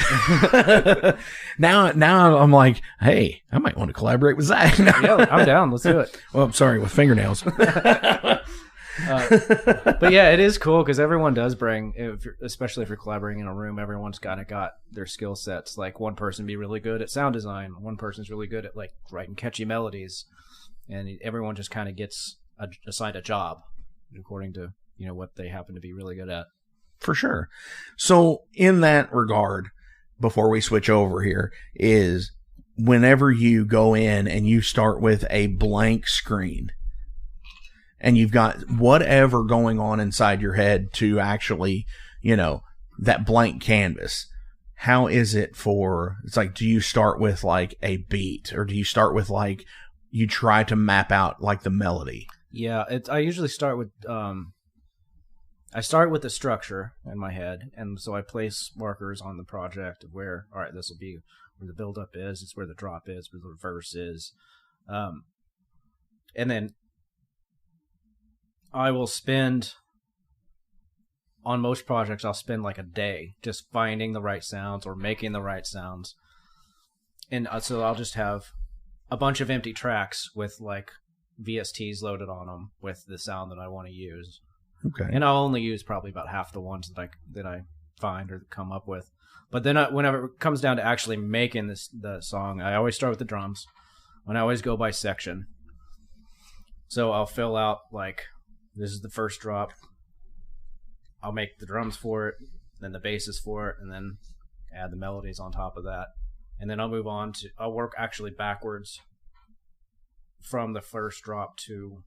Now I'm like, hey, I might want to collaborate with Zach. Yeah, I'm down. Let's do it. Well, I'm sorry, with fingernails. But yeah, it is cool because everyone does bring, especially if you're collaborating in a room, everyone's kind of got their skill sets. Like one person be really good at sound design, one person's really good at like writing catchy melodies, and everyone just kind of gets assigned a job according to what they happen to be really good at. For sure. So in that regard, before we switch over here, is whenever you go in and you start with a blank screen and you've got whatever going on inside your head to actually, that blank canvas, how is it for, it's like, do you start with like a beat, or do you start with like, you try to map out like the melody? Yeah, I usually start with the structure in my head, and so I place markers on the project of where, all right, this will be where the build-up is, it's where the drop is, where the verse is, and then I will spend, on most projects, I'll spend like a day just finding the right sounds or making the right sounds, and so I'll just have a bunch of empty tracks with like VSTs loaded on them with the sound that I want to use. Okay. And I'll only use probably about half the ones that I find or come up with. But then whenever it comes down to actually making the song, I always start with the drums, and I always go by section. So I'll fill out like, this is the first drop. I'll make the drums for it, then the basses for it, and then add the melodies on top of that. And then I'll work actually backwards from the first drop to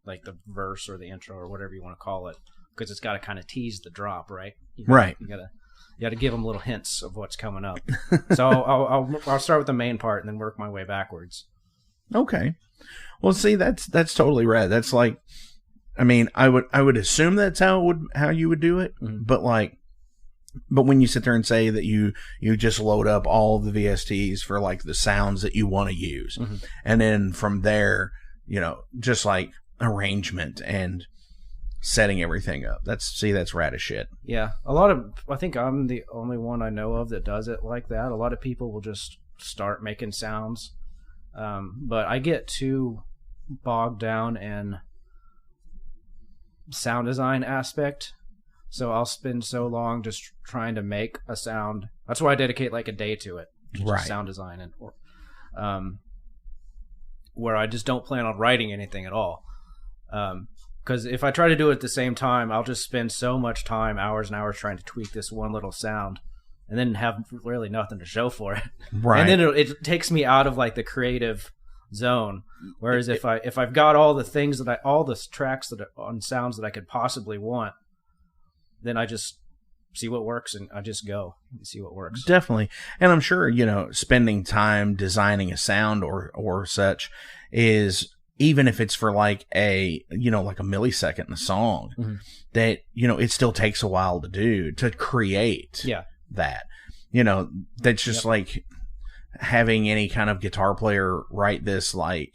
like the verse or the intro or whatever you want to call it, because it's got to kind of tease the drop, right? You got to give them little hints of what's coming up. So I'll start with the main part and then work my way backwards. Okay. Well, see, that's totally rad. That's like, I mean, I would assume that's how you would do it, mm-hmm. But when you sit there and say that you just load up all of the VSTs for like the sounds that you want to use, mm-hmm. and then from there, just like arrangement and setting everything up. That's rad as shit. Yeah. I think I'm the only one I know of that does it like that. A lot of people will just start making sounds. But I get too bogged down in sound design aspect. So I'll spend so long just trying to make a sound. That's why I dedicate like a day to it. Right. Sound design where I just don't plan on writing anything at all. Because if I try to do it at the same time, I'll just spend so much time, hours and hours, trying to tweak this one little sound, and then have really nothing to show for it. Right. And then it takes me out of like the creative zone. Whereas if I've got all the tracks on sounds that I could possibly want, then I just see what works and I just go and see what works. Definitely. And I'm sure, spending time designing a sound or such is, even if it's for like a millisecond in a song, mm-hmm. that, it still takes a while to create that. That's just like having any kind of guitar player write this, like,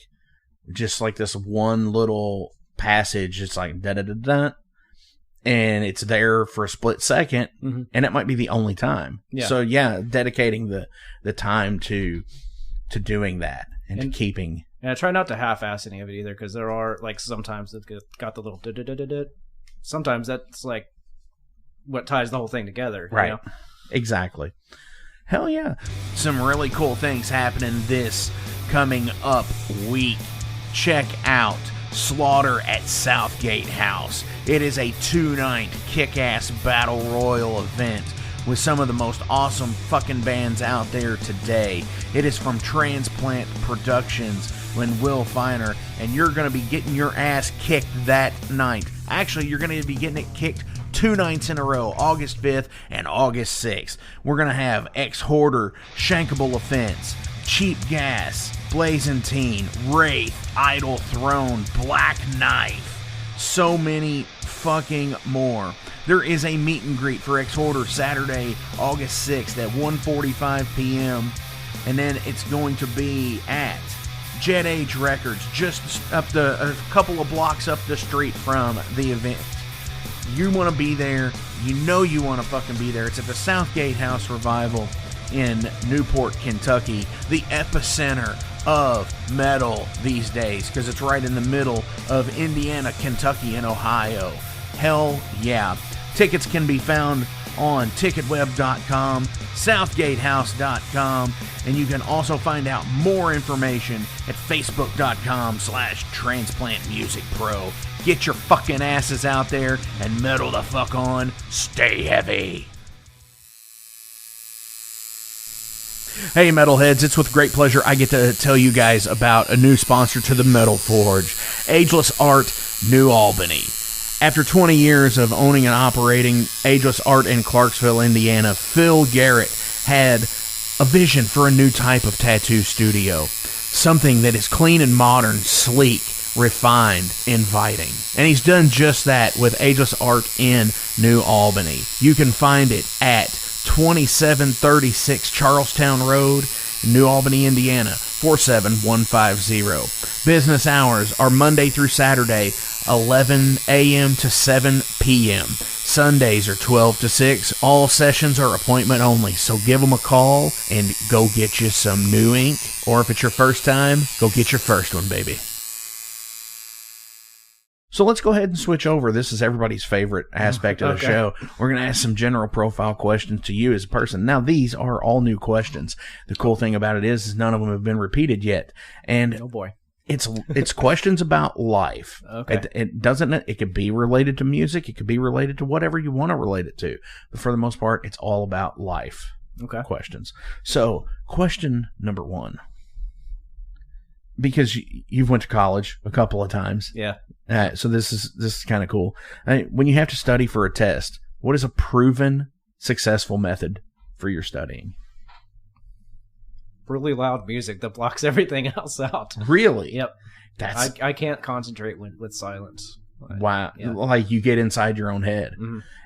just like this one little passage. It's like da-da-da-da. And it's there for a split second, mm-hmm. and it might be the only time. Yeah. So dedicating the time to doing that and to keeping. And I try not to half-ass any of it either, because there are like sometimes it's got the little da-da-da-da-da. Sometimes that's like what ties the whole thing together. Right. Exactly. Hell yeah. Some really cool things happening this coming up week. Check out Slaughter at Southgate House. It is a 2-night kick-ass battle royal event with some of the most awesome fucking bands out there today. It is from Transplant Productions and Will Finer, and you're going to be getting your ass kicked that night. Actually, you're going to be getting it kicked 2 nights in a row, August 5th and August 6th. We're going to have Ex-Hoarder, Shankable Offense, Cheap Gas, Blazentine, Wraith, Idle Throne, Black Knife. So many fucking more. There is a meet and greet for Ex-Hoarder Saturday, August 6th at 1:45 p.m. And then it's going to be at Jet Age Records, just a couple of blocks up the street from the event. You want to be there. You want to fucking be there. It's at the Southgate House Revival in Newport, Kentucky, the epicenter of metal these days, because it's right in the middle of Indiana, Kentucky, and Ohio. Hell yeah. Tickets can be found on ticketweb.com, southgatehouse.com, and you can also find out more information at facebook.com/transplantmusicpro. Get your fucking asses out there and metal the fuck on. Stay heavy. Hey metalheads, it's with great pleasure I get to tell you guys about a new sponsor to the Metal Forge, Ageless Art, New Albany. After 20 years of owning and operating Ageless Art in Clarksville, Indiana, Phil Garrett had a vision for a new type of tattoo studio. Something that is clean and modern, sleek, refined, inviting. And he's done just that with Ageless Art in New Albany. You can find it at 2736 Charlestown Road, New Albany, Indiana, 47150. Business hours are Monday through Saturday, 11 a.m. to 7 p.m. Sundays are 12 to 6. All sessions are appointment only, so give them a call and go get you some new ink. Or if it's your first time, go get your first one, baby. So let's go ahead and switch over. This is everybody's favorite aspect of the show. We're going to ask some general profile questions to you as a person. Now, these are all new questions. The cool thing about it is none of them have been repeated yet. And oh boy. It's questions about life. Okay. It could be related to music. It could be related to whatever you want to relate it to. But for the most part, it's all about life. Okay. Questions. So, question number 1. Because you've went to college a couple of times. Yeah. So this is kind of cool. When you have to study for a test, what is a proven successful method for your studying? Really loud music that blocks everything else out. Really? Yep. I can't concentrate with silence. Wow. Yeah. Like you get inside your own head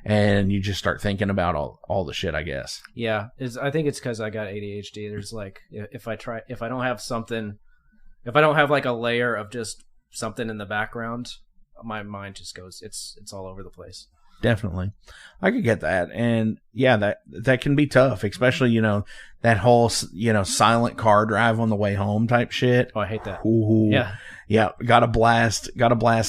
and you just start thinking about all the shit, I guess. Yeah. I think it's because I got ADHD. There's like, if I don't have like a layer of just something in the background, my mind just goes, it's all over the place. Definitely. I could get that. And yeah, that can be tough, especially, that whole, silent car drive on the way home type shit. Oh, I hate that. Ooh. Yeah. Yeah. Gotta blast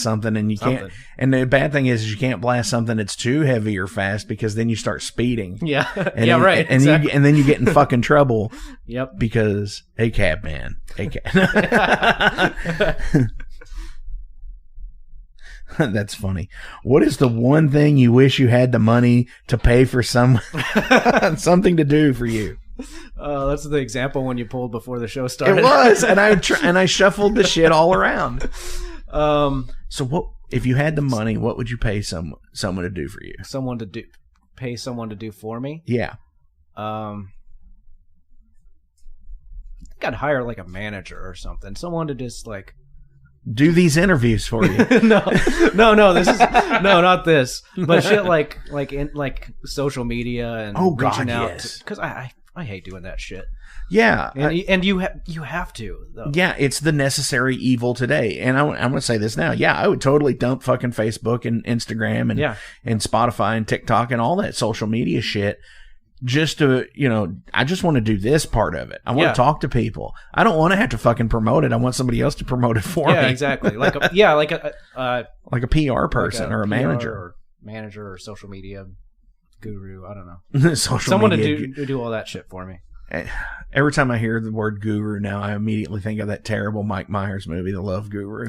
something and you can't, and the bad thing is you can't blast something that's too heavy or fast because then you start speeding. Yeah. And yeah, right. And, exactly. And then you get in fucking trouble. Yep. Because ACAB, man. ACAB. That's funny. What is the one thing you wish you had the money to pay for something to do for you? That's the example when you pulled before the show started. It was, and I shuffled the shit all around. So what if you had the money? What would you pay someone to do for you? Pay someone to do for me? Yeah. I think I'd hire like a manager or something. Someone to just like do these interviews for you. No, this is not this. But shit like social media and reaching out because I hate doing that shit. Yeah, and you have to though. Yeah, it's the necessary evil today. And I'm going to say this now. Yeah, I would totally dump fucking Facebook and Instagram and Spotify and TikTok and all that social media shit. Just to, I just want to do this part of it. I want to talk to people. I don't want to have to fucking promote it. I want somebody else to promote it for me. Yeah, exactly. Like a PR person or a manager. Or manager or social media guru. I don't know. Someone to do all that shit for me. Every time I hear the word guru now, I immediately think of that terrible Mike Myers movie, The Love Guru.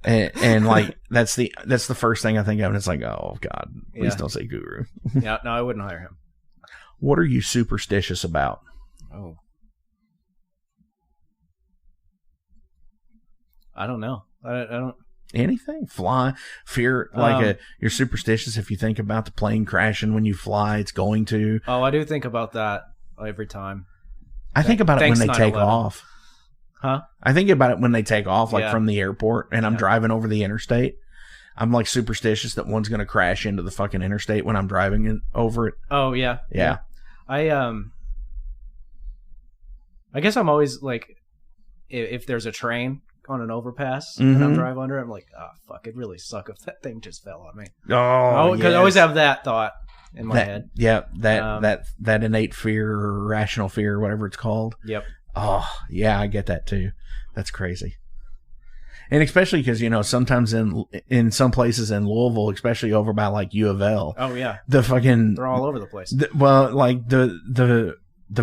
and like that's the first thing I think of, and it's like, oh God, please don't say guru. Yeah, no, I wouldn't hire him. What are you superstitious about? Oh. I don't know. I don't. Anything? Fear, you're superstitious if you think about the plane crashing when you fly, it's going to. Oh, I do think about that every time. I think about it when they take 9/11. off. Huh? I think about it when they take off, from the airport, and I'm driving over the interstate. I'm like superstitious that one's going to crash into the fucking interstate when I'm driving over it. Oh, yeah. Yeah. I guess I'm always like, if there's a train on an overpass and I'm driving under it, I'm like, oh, fuck, it'd really suck if that thing just fell on me. Oh, because I always have that thought in my head. Yeah, that innate fear or rational fear or whatever it's called. Yep. Oh, yeah, I get that too. That's crazy. And especially because, sometimes in some places in Louisville, especially over by like U of L. Oh, yeah. They're all over the place. The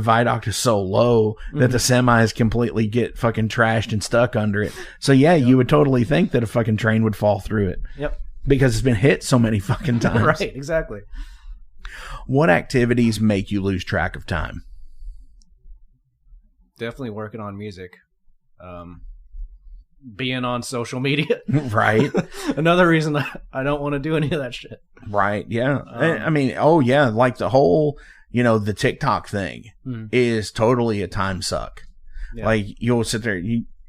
viaduct is so low that the semis completely get fucking trashed and stuck under it. So, you would totally think that a fucking train would fall through it. Yep. Because it's been hit so many fucking times. Right, exactly. What activities make you lose track of time? Definitely working on music. being on social media. Right. Another reason I don't want to do any of that shit. Right. Yeah. I mean, oh yeah, like the whole, the TikTok thing is totally a time suck. Yeah. Like you'll sit there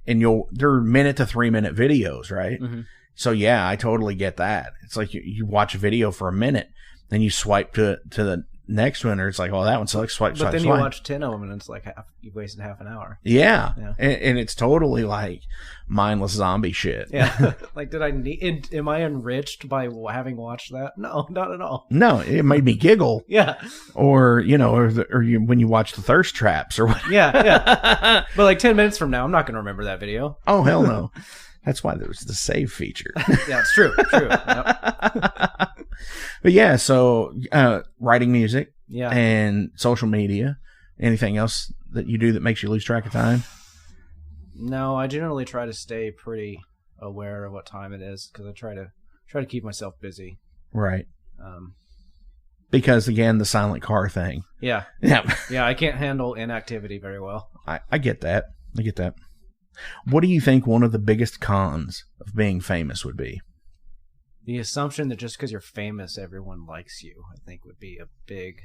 they're 1 to 3 minute videos, right? Mm-hmm. So yeah, I totally get that. It's like you watch a video for a minute, then you swipe to the next one, or it's like, oh, that one sucks. Swipe. But then you watch 10 of them, and it's like you've wasted half an hour. Yeah. And it's totally like mindless zombie shit. Yeah. Like, am I enriched by having watched that? No, not at all. No, it made me giggle. Yeah. Or when you watch the thirst traps or whatever. Yeah. But like 10 minutes from now, I'm not going to remember that video. Oh, hell no. That's why there was the save feature. Yeah, it's true. Yep. But yeah, so writing music, yeah, and social media. Anything else that you do that makes you lose track of time? No, I generally try to stay pretty aware of what time it is because I try to keep myself busy. Right. Because again, the silent car thing. Yeah. Yeah. Yeah, I can't handle inactivity very well. I get that. What do you think one of the biggest cons of being famous would be? The assumption that just because you're famous, everyone likes you, I think would be a big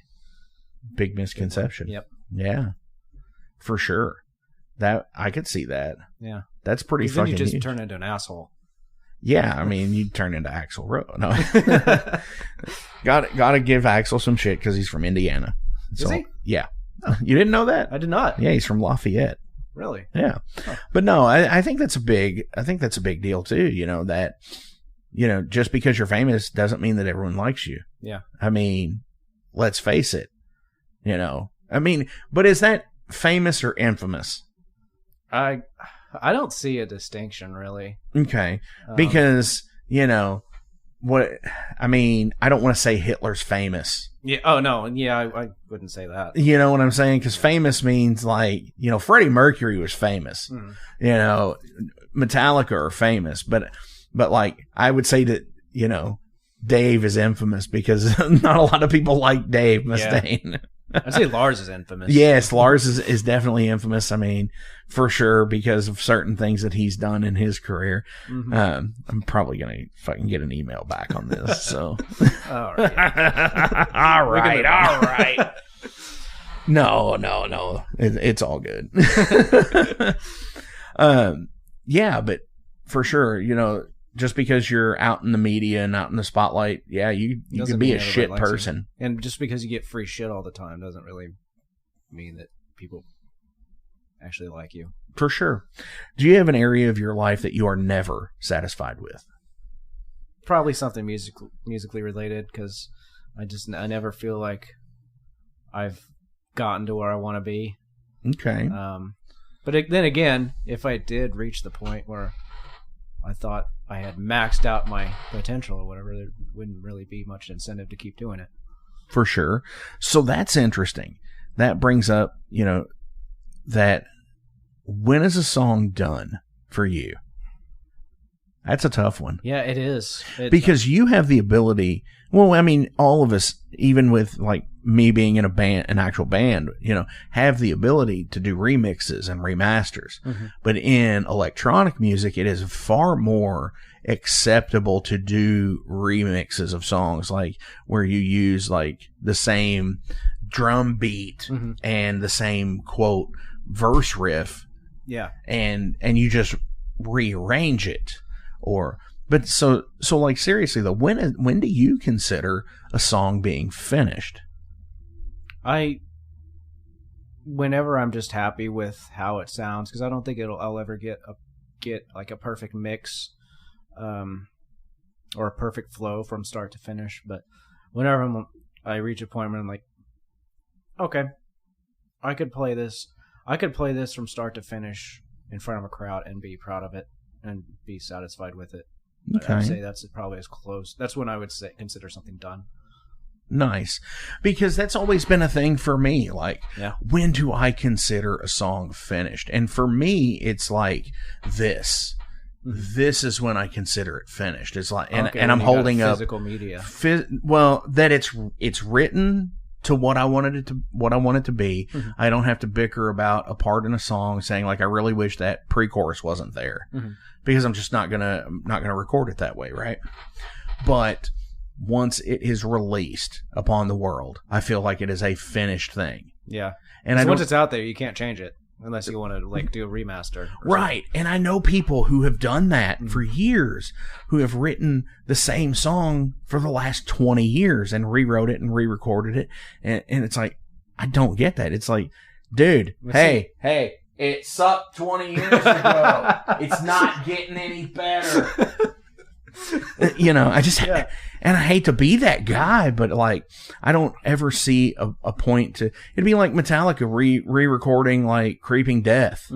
misconception. Yep. Yeah, for sure. That I could see that. Yeah. That's pretty fucking then you just huge. Turn into an asshole. Yeah, I mean, you turn into Axl Rose. No. Gotta give Axl some shit because he's from Indiana. Is he? Yeah. Oh. You didn't know that? I did not. Yeah, he's from Lafayette. Really? Yeah. Oh. But no, I think that's a big deal too, that just because you're famous doesn't mean that everyone likes you. Yeah. I mean, let's face it. I mean, but is that famous or infamous? I don't see a distinction really. Okay. Because, what I mean, I don't want to say Hitler's famous. Yeah. Oh no. Yeah, I wouldn't say that. You know what I'm saying? Because famous means like, Freddie Mercury was famous. Metallica are famous, but like I would say that Dave is infamous because not a lot of people like Dave Mustaine. Yeah. I'd say Lars is infamous. Yes, Lars is definitely infamous. I mean, for sure, because of certain things that he's done in his career. Mm-hmm. I'm probably going to fucking get an email back on this. So, all right. all right. No. It's all good. Yeah, but for sure, just because you're out in the media and out in the spotlight, yeah, you can be a shit person. And just because you get free shit all the time doesn't really mean that people actually like you. For sure. Do you have an area of your life that you are never satisfied with? Probably something musically related, because I never feel like I've gotten to where I want to be. Okay. But then again, if I did reach the point where I thought I had maxed out my potential or whatever, there wouldn't really be much incentive to keep doing it. For sure. So that's interesting. That brings up, that when is a song done for you? That's a tough one. Yeah, it is. Because you have the ability, well, I mean, all of us, even with like me being in an actual band, have the ability to do remixes and remasters. Mm-hmm. But in electronic music, it is far more acceptable to do remixes of songs, like where you use like the same drum beat mm-hmm. and the same quote verse riff. Yeah. And you just rearrange it. But so like seriously though, when do you consider a song being finished? Whenever I'm just happy with how it sounds, because I don't think I'll ever get like a perfect mix, or a perfect flow from start to finish. But whenever I reach a point where I'm like, okay, I could play this from start to finish in front of a crowd and be proud of it and be satisfied with it. Okay. I'd say that's probably as close. That's when I would consider something done. Nice. Because that's always been a thing for me. Like, yeah. When do I consider a song finished? And for me, it's like this. Mm-hmm. This is when I consider it finished. It's like, and I'm holding up physical media. That it's written to what I wanted it to be. Mm-hmm. I don't have to bicker about a part in a song saying like I really wish that pre-chorus wasn't there, because I'm just not gonna record it that way, right? But once it is released upon the world, I feel like it is a finished thing. Yeah, and once it's out there, you can't change it unless you want to like do a remaster, right? And I know people who have done that for years, who have written the same song for the last 20 years and rewrote it and re-recorded it, and it's like, I don't get that. It's like, dude, hey, it sucked 20 years ago. It's not getting any better. You know, I just, and I hate to be that guy, but like, I don't ever see a point to, it'd be like Metallica re-recording like Creeping Death.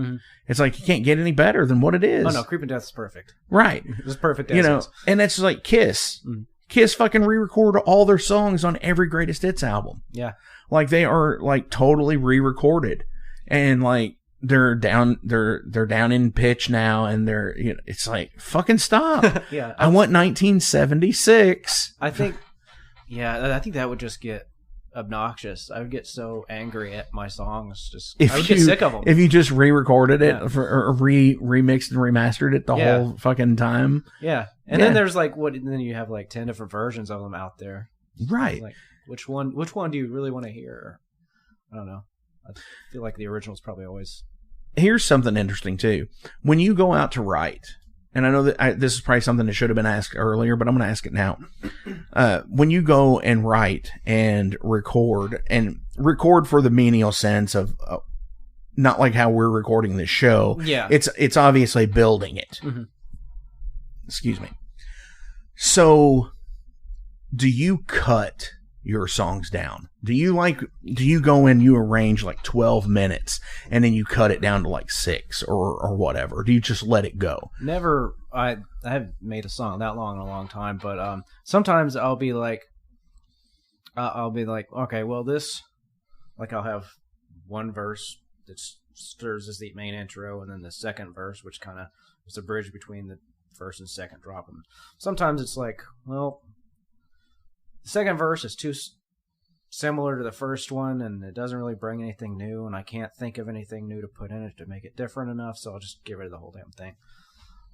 It's like, you can't get any better than what it is. Oh no, Creeping Death is perfect. Right. It's perfect. You know, and that's like Kiss. Kiss fucking re-record all their songs on every Greatest Hits album. Yeah. Like they are like totally re-recorded, and like, they're down in pitch now, and they're, you know, it's like, fucking stop. Yeah, I want 1976. I think that would just get obnoxious. I would get so angry at my songs. I would get sick of them if you just re-recorded it or remixed and remastered it the whole fucking time. Yeah, and then there's like then you have like 10 different versions of them out there. Right. Like which one do you really want to hear? I don't know. I feel like the original is probably always. Here's something interesting too. When you go out to write, and I know that this is probably something that should have been asked earlier, but I'm going to ask it now. When you go and write and record for the menial sense of not like how we're recording this show. Yeah, it's obviously building it. Excuse me. So, do you cut your songs down? Do you go in, you arrange like 12 minutes and then you cut it down to like 6 or whatever? Do you just let it go? Never. I haven't made a song that long in a long time, but sometimes I'll be like, okay, well this, like I'll have one verse that stirs as the main intro, and then the second verse, which kind of is a bridge between the first and second drop. And sometimes it's like, well, the second verse is too similar to the first one, and it doesn't really bring anything new, and I can't think of anything new to put in it to make it different enough, so I'll just get rid of the whole damn thing.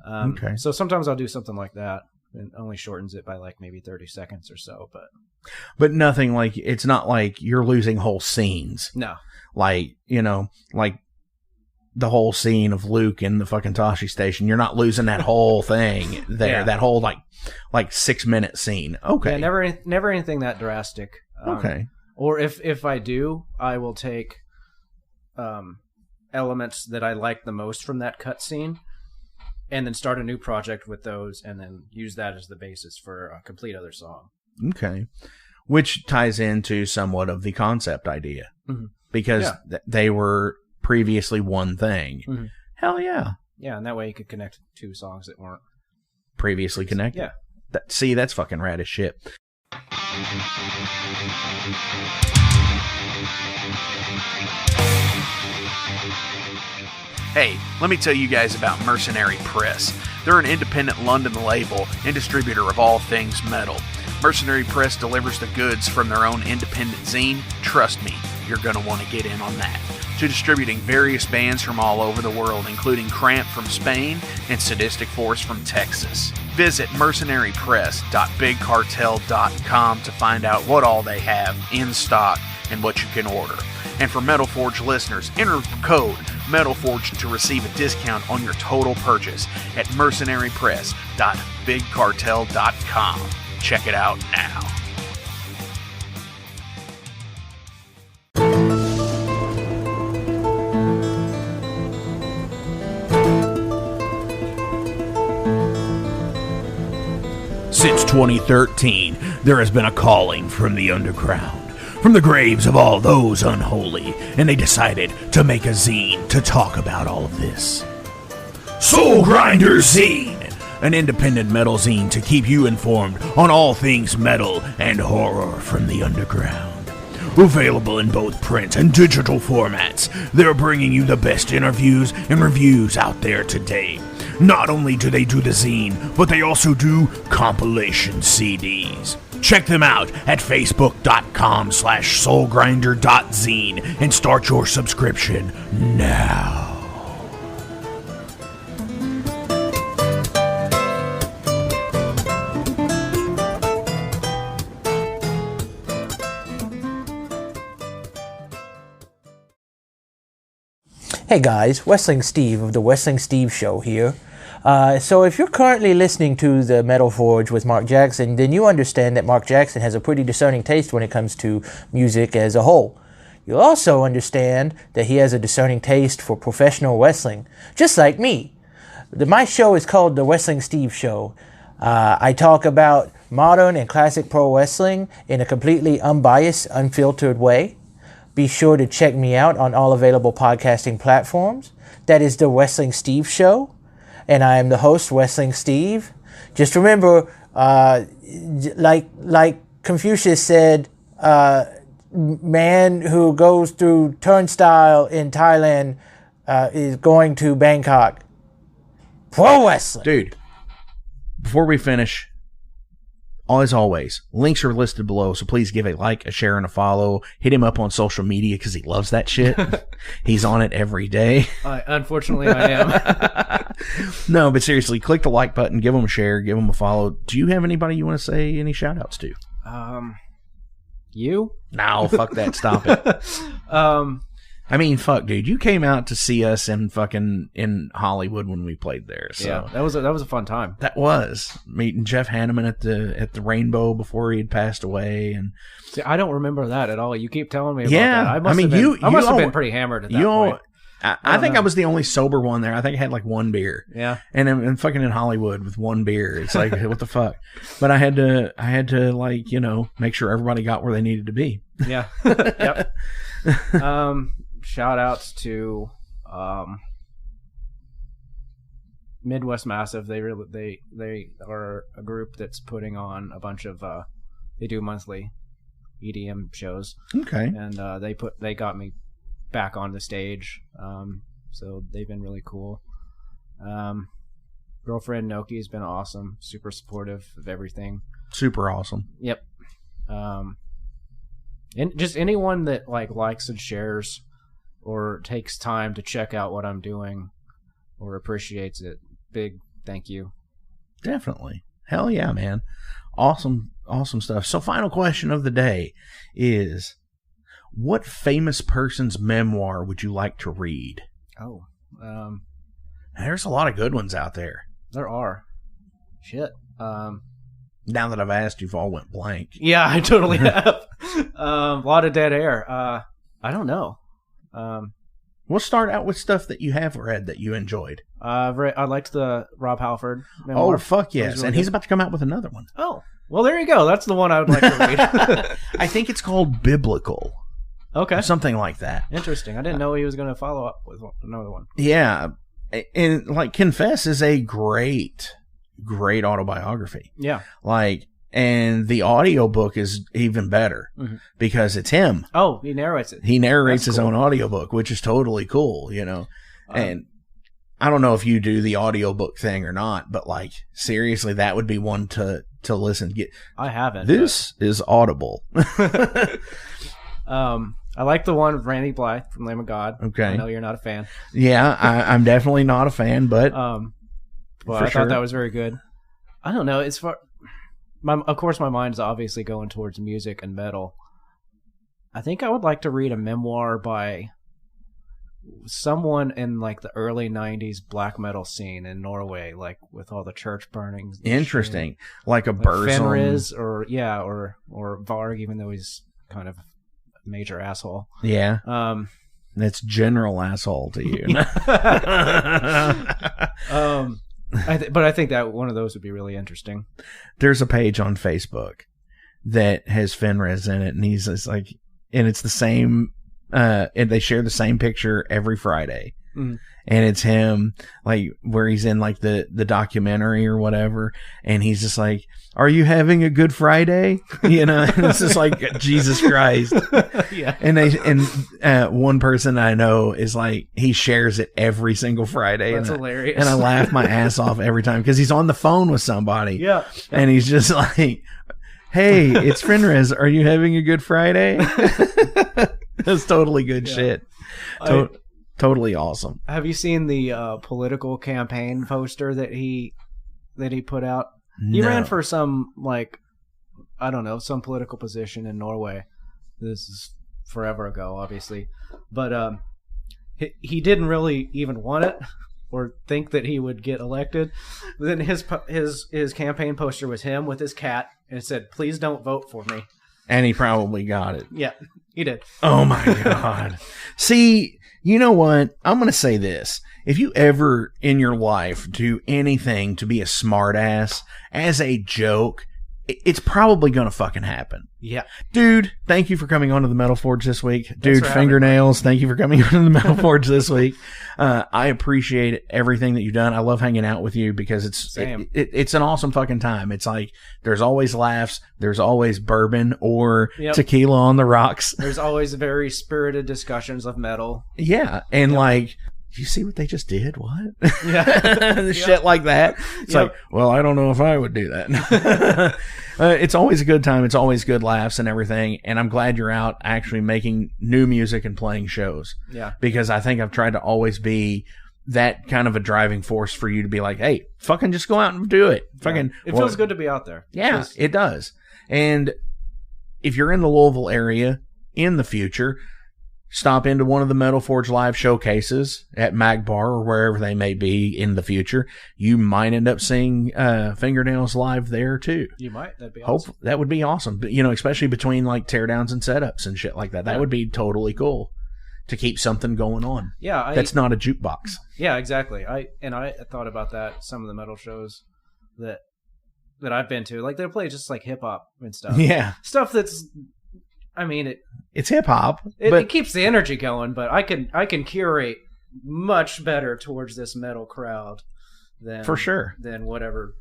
Okay. So sometimes I'll do something like that, and only shortens it by like maybe 30 seconds or so, but nothing like, it's not like you're losing whole scenes. No. Like, you know, like the whole scene of Luke in the fucking Tashi station. You're not losing that whole thing there. Yeah. That whole like 6 minute scene. Okay. Yeah, never anything that drastic. Okay. Or if I do, I will take elements that I like the most from that cutscene, and then start a new project with those, and then use that as the basis for a complete other song. Okay. Which ties into somewhat of the concept idea. Because they were previously one thing. Hell yeah. Yeah, and that way you could connect 2 songs that weren't previously connected. Yeah. See, that's fucking rad as shit. Hey, let me tell you guys about Mercenary Press. They're an independent London label and distributor of all things metal. Mercenary Press delivers the goods from their own independent zine. Trust me, you're going to want to get in on that. To distributing various bands from all over the world, including Cramp from Spain and Sadistic Force from Texas. Visit mercenarypress.bigcartel.com to find out what all they have in stock and what you can order. And for Metal Forge listeners, enter code METALFORGE to receive a discount on your total purchase at mercenarypress.bigcartel.com. Check it out now. Since 2013, there has been a calling from the underground, from the graves of all those unholy, and they decided to make a zine to talk about all of this. Soulgrinder Zine, an independent metal zine to keep you informed on all things metal and horror from the underground. Available in both print and digital formats, they're bringing you the best interviews and reviews out there today. Not only do they do the zine, but they also do compilation CDs. Check them out at facebook.com/soulgrinder.zine and start your subscription now. Hey guys, Wrestling Steve of the Wrestling Steve Show here. So if you're currently listening to the Metal Forge with Mark Jackson, then you understand that Mark Jackson has a pretty discerning taste when it comes to music as a whole. You'll also understand that he has a discerning taste for professional wrestling, just like me. My show is called the Wrestling Steve Show. I talk about modern and classic pro wrestling in a completely unbiased, unfiltered way. Be sure to check me out on all available podcasting platforms. That is the Wrestling Steve Show. And I am the host, Wrestling Steve. Just remember, like Confucius said, man who goes through turnstile in Thailand is going to Bangkok. Pro wrestling. Dude, before we finish, as always, links are listed below, so please give a like, a share, and a follow. Hit him up on social media because he loves that shit. He's on it every day. Unfortunately, I am. No, but seriously, click the like button, give him a share, give him a follow. Do you have anybody you want to say any shout-outs to? You? No, fuck that. Stop it. I mean, fuck, dude. You came out to see us in Hollywood when we played there. So. Yeah, that was a fun time. That was meeting Jeff Hanneman at the Rainbow before he had passed away, and see, I don't remember that at all. You keep telling me about yeah, that. I must have been pretty hammered at that point. I think I was the only sober one there. I think I had like one beer. Yeah, and I'm fucking in Hollywood with one beer. It's like what the fuck. But I had to like make sure everybody got where they needed to be. Yeah. Yep. Shout outs to Midwest Massive. They are a group that's putting on a bunch of they do monthly EDM shows. Okay. And they got me back on the stage. So they've been really cool. Girlfriend Noki's been awesome, super supportive of everything. Super awesome. Yep. And just anyone that likes and shares or takes time to check out what I'm doing or appreciates it, big thank you. Definitely. Hell yeah, man. Awesome stuff. So final question of the day is, what famous person's memoir would you like to read? Oh. There's a lot of good ones out there. There are. Shit. Now that I've asked, you've all went blank. Yeah, I totally have. A lot of dead air. I don't know. We'll start out with stuff that you have read that you enjoyed. I liked the Rob Halford memoir. Oh, fuck yes. Really and he's about to come out with another one. Oh, well, there you go. That's the one I would like to read. I think it's called Biblical. Okay. Or something like that. Interesting. I didn't know he was going to follow up with another one. Yeah. And Confess is a great autobiography. Yeah. And the audiobook is even better because it's him. Oh, he narrates it. He narrates his own audiobook, which is totally cool, And I don't know if you do the audiobook thing or not, but seriously, that would be one to listen. I haven't. This is Audible. I like the one with Randy Blythe from Lamb of God. Okay. I know you're not a fan. Yeah, I'm definitely not a fan, but I thought that was very good. I don't know. It's of course, my mind is obviously going towards music and metal. I think I would like to read a memoir by someone in the early 90s black metal scene in Norway, with all the church burnings. Interesting. Like a Burzum. Fenriz or Varg, even though he's kind of a major asshole. Yeah. That's general asshole to you. But I think that one of those would be really interesting. There's a page on Facebook that has Fenriz in it, and he's just and it's the same, and they share the same picture every Friday. Mm-hmm. And it's him, where he's in, the documentary or whatever, and he's just like, "Are you having a good Friday?" And it's just Jesus Christ. Yeah. And one person I know is he shares it every single Friday. That's hilarious. And I laugh my ass off every time because he's on the phone with somebody. Yeah. And he's just Hey, it's Fenriz. Are you having a good Friday? That's totally good shit. Totally awesome. Have you seen the political campaign poster that he put out? He ran for some, like, I don't know, some political position in Norway. This is forever ago, obviously. But he didn't really even want it or think that he would get elected. Then his campaign poster was him with his cat, and it said, "Please don't vote for me." And he probably got it. Yeah, he did. Oh, my God. See, you know what? I'm going to say this. If you ever in your life do anything to be a smartass as a joke, it's probably going to fucking happen. Yeah. Dude, thank you for coming on to the Metal Forge this week. Dude, Fingernails, thank you for coming on to the Metal Forge this week. I appreciate everything that you've done. I love hanging out with you because it's an awesome fucking time. It's like there's always laughs. There's always bourbon or tequila on the rocks. There's always very spirited discussions of metal. Yeah. And like, do you see what they just did? What? Yeah. Shit like that. It's like, well, I don't know if I would do that. It's always a good time. It's always good laughs and everything. And I'm glad you're out actually making new music and playing shows. Yeah. Because I think I've tried to always be that kind of a driving force for you to be like, hey, fucking just go out and do it. Fucking. It feels good to be out there. Yeah, it does. And if you're in the Louisville area in the future, stop into one of the Metal Forge live showcases at Magbar or wherever they may be in the future. You might end up seeing Fingernails live there too. You might. That'd be awesome. That would be awesome. But, you know, especially between like teardowns and setups and shit like that. That would be totally cool to keep something going on. Yeah. That's not a jukebox. Yeah, exactly. I thought about that. Some of the metal shows that I've been to, like they'll play just like hip hop and stuff. Yeah. Stuff that's, I mean, it's hip hop. It keeps the energy going, but I can curate much better towards this metal crowd than for sure than whatever.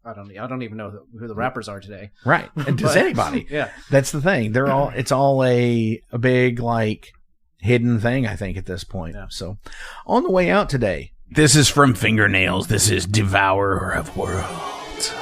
I don't even know who the rappers are today. Right. And does anybody? Yeah. That's the thing. It's all a big like hidden thing, I think, at this point. Yeah. So on the way out today, this is from Fingernails. This is Devourer of Worlds.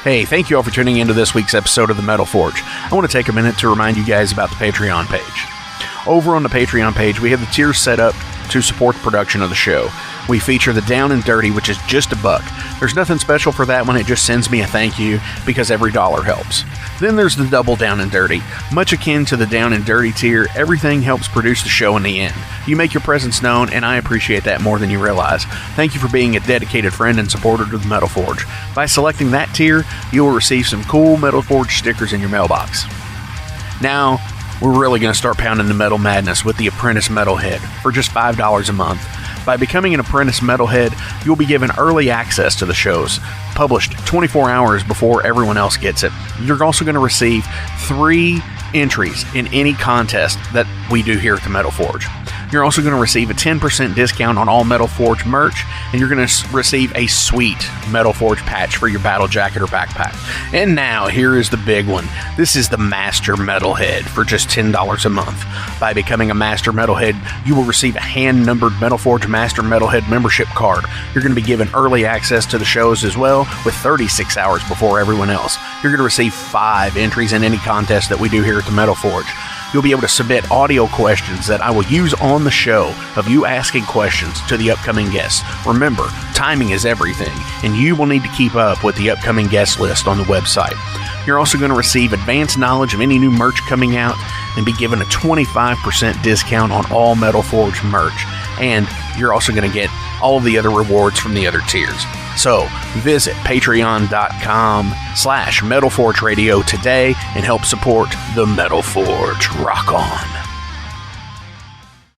Hey, thank you all for tuning into this week's episode of The Metal Forge. I want to take a minute to remind you guys about the Patreon page. Over on the Patreon page, we have the tiers set up to support the production of the show. We feature the Down and Dirty, which is just $1. There's nothing special for that one, it just sends me a thank you because every dollar helps. Then there's the Double Down and Dirty. Much akin to the Down and Dirty tier, everything helps produce the show in the end. You make your presence known, and I appreciate that more than you realize. Thank you for being a dedicated friend and supporter to the Metal Forge. By selecting that tier, you will receive some cool Metal Forge stickers in your mailbox. Now, we're really going to start pounding the metal madness with the Apprentice Metalhead for just $5 a month. By becoming an Apprentice Metalhead, you'll be given early access to the shows, published 24 hours before everyone else gets it. You're also going to receive 3 entries in any contest that we do here at the Metal Forge. You're also going to receive a 10% discount on all Metal Forge merch, and you're going to receive a sweet Metal Forge patch for your battle jacket or backpack. And now, here is the big one. This is the Master Metalhead for just $10 a month. By becoming a Master Metalhead, you will receive a hand-numbered Metal Forge Master Metalhead membership card. You're going to be given early access to the shows as well, with 36 hours before everyone else. You're going to receive 5 entries in any contest that we do here at the Metal Forge. You'll be able to submit audio questions that I will use on the show of you asking questions to the upcoming guests. Remember, timing is everything, and you will need to keep up with the upcoming guest list on the website. You're also going to receive advanced knowledge of any new merch coming out and be given a 25% discount on all Metal Forge merch. And you're also going to get all of the other rewards from the other tiers. So visit patreon.com/Metal Forge Radio today and help support the Metal Forge. Rock on.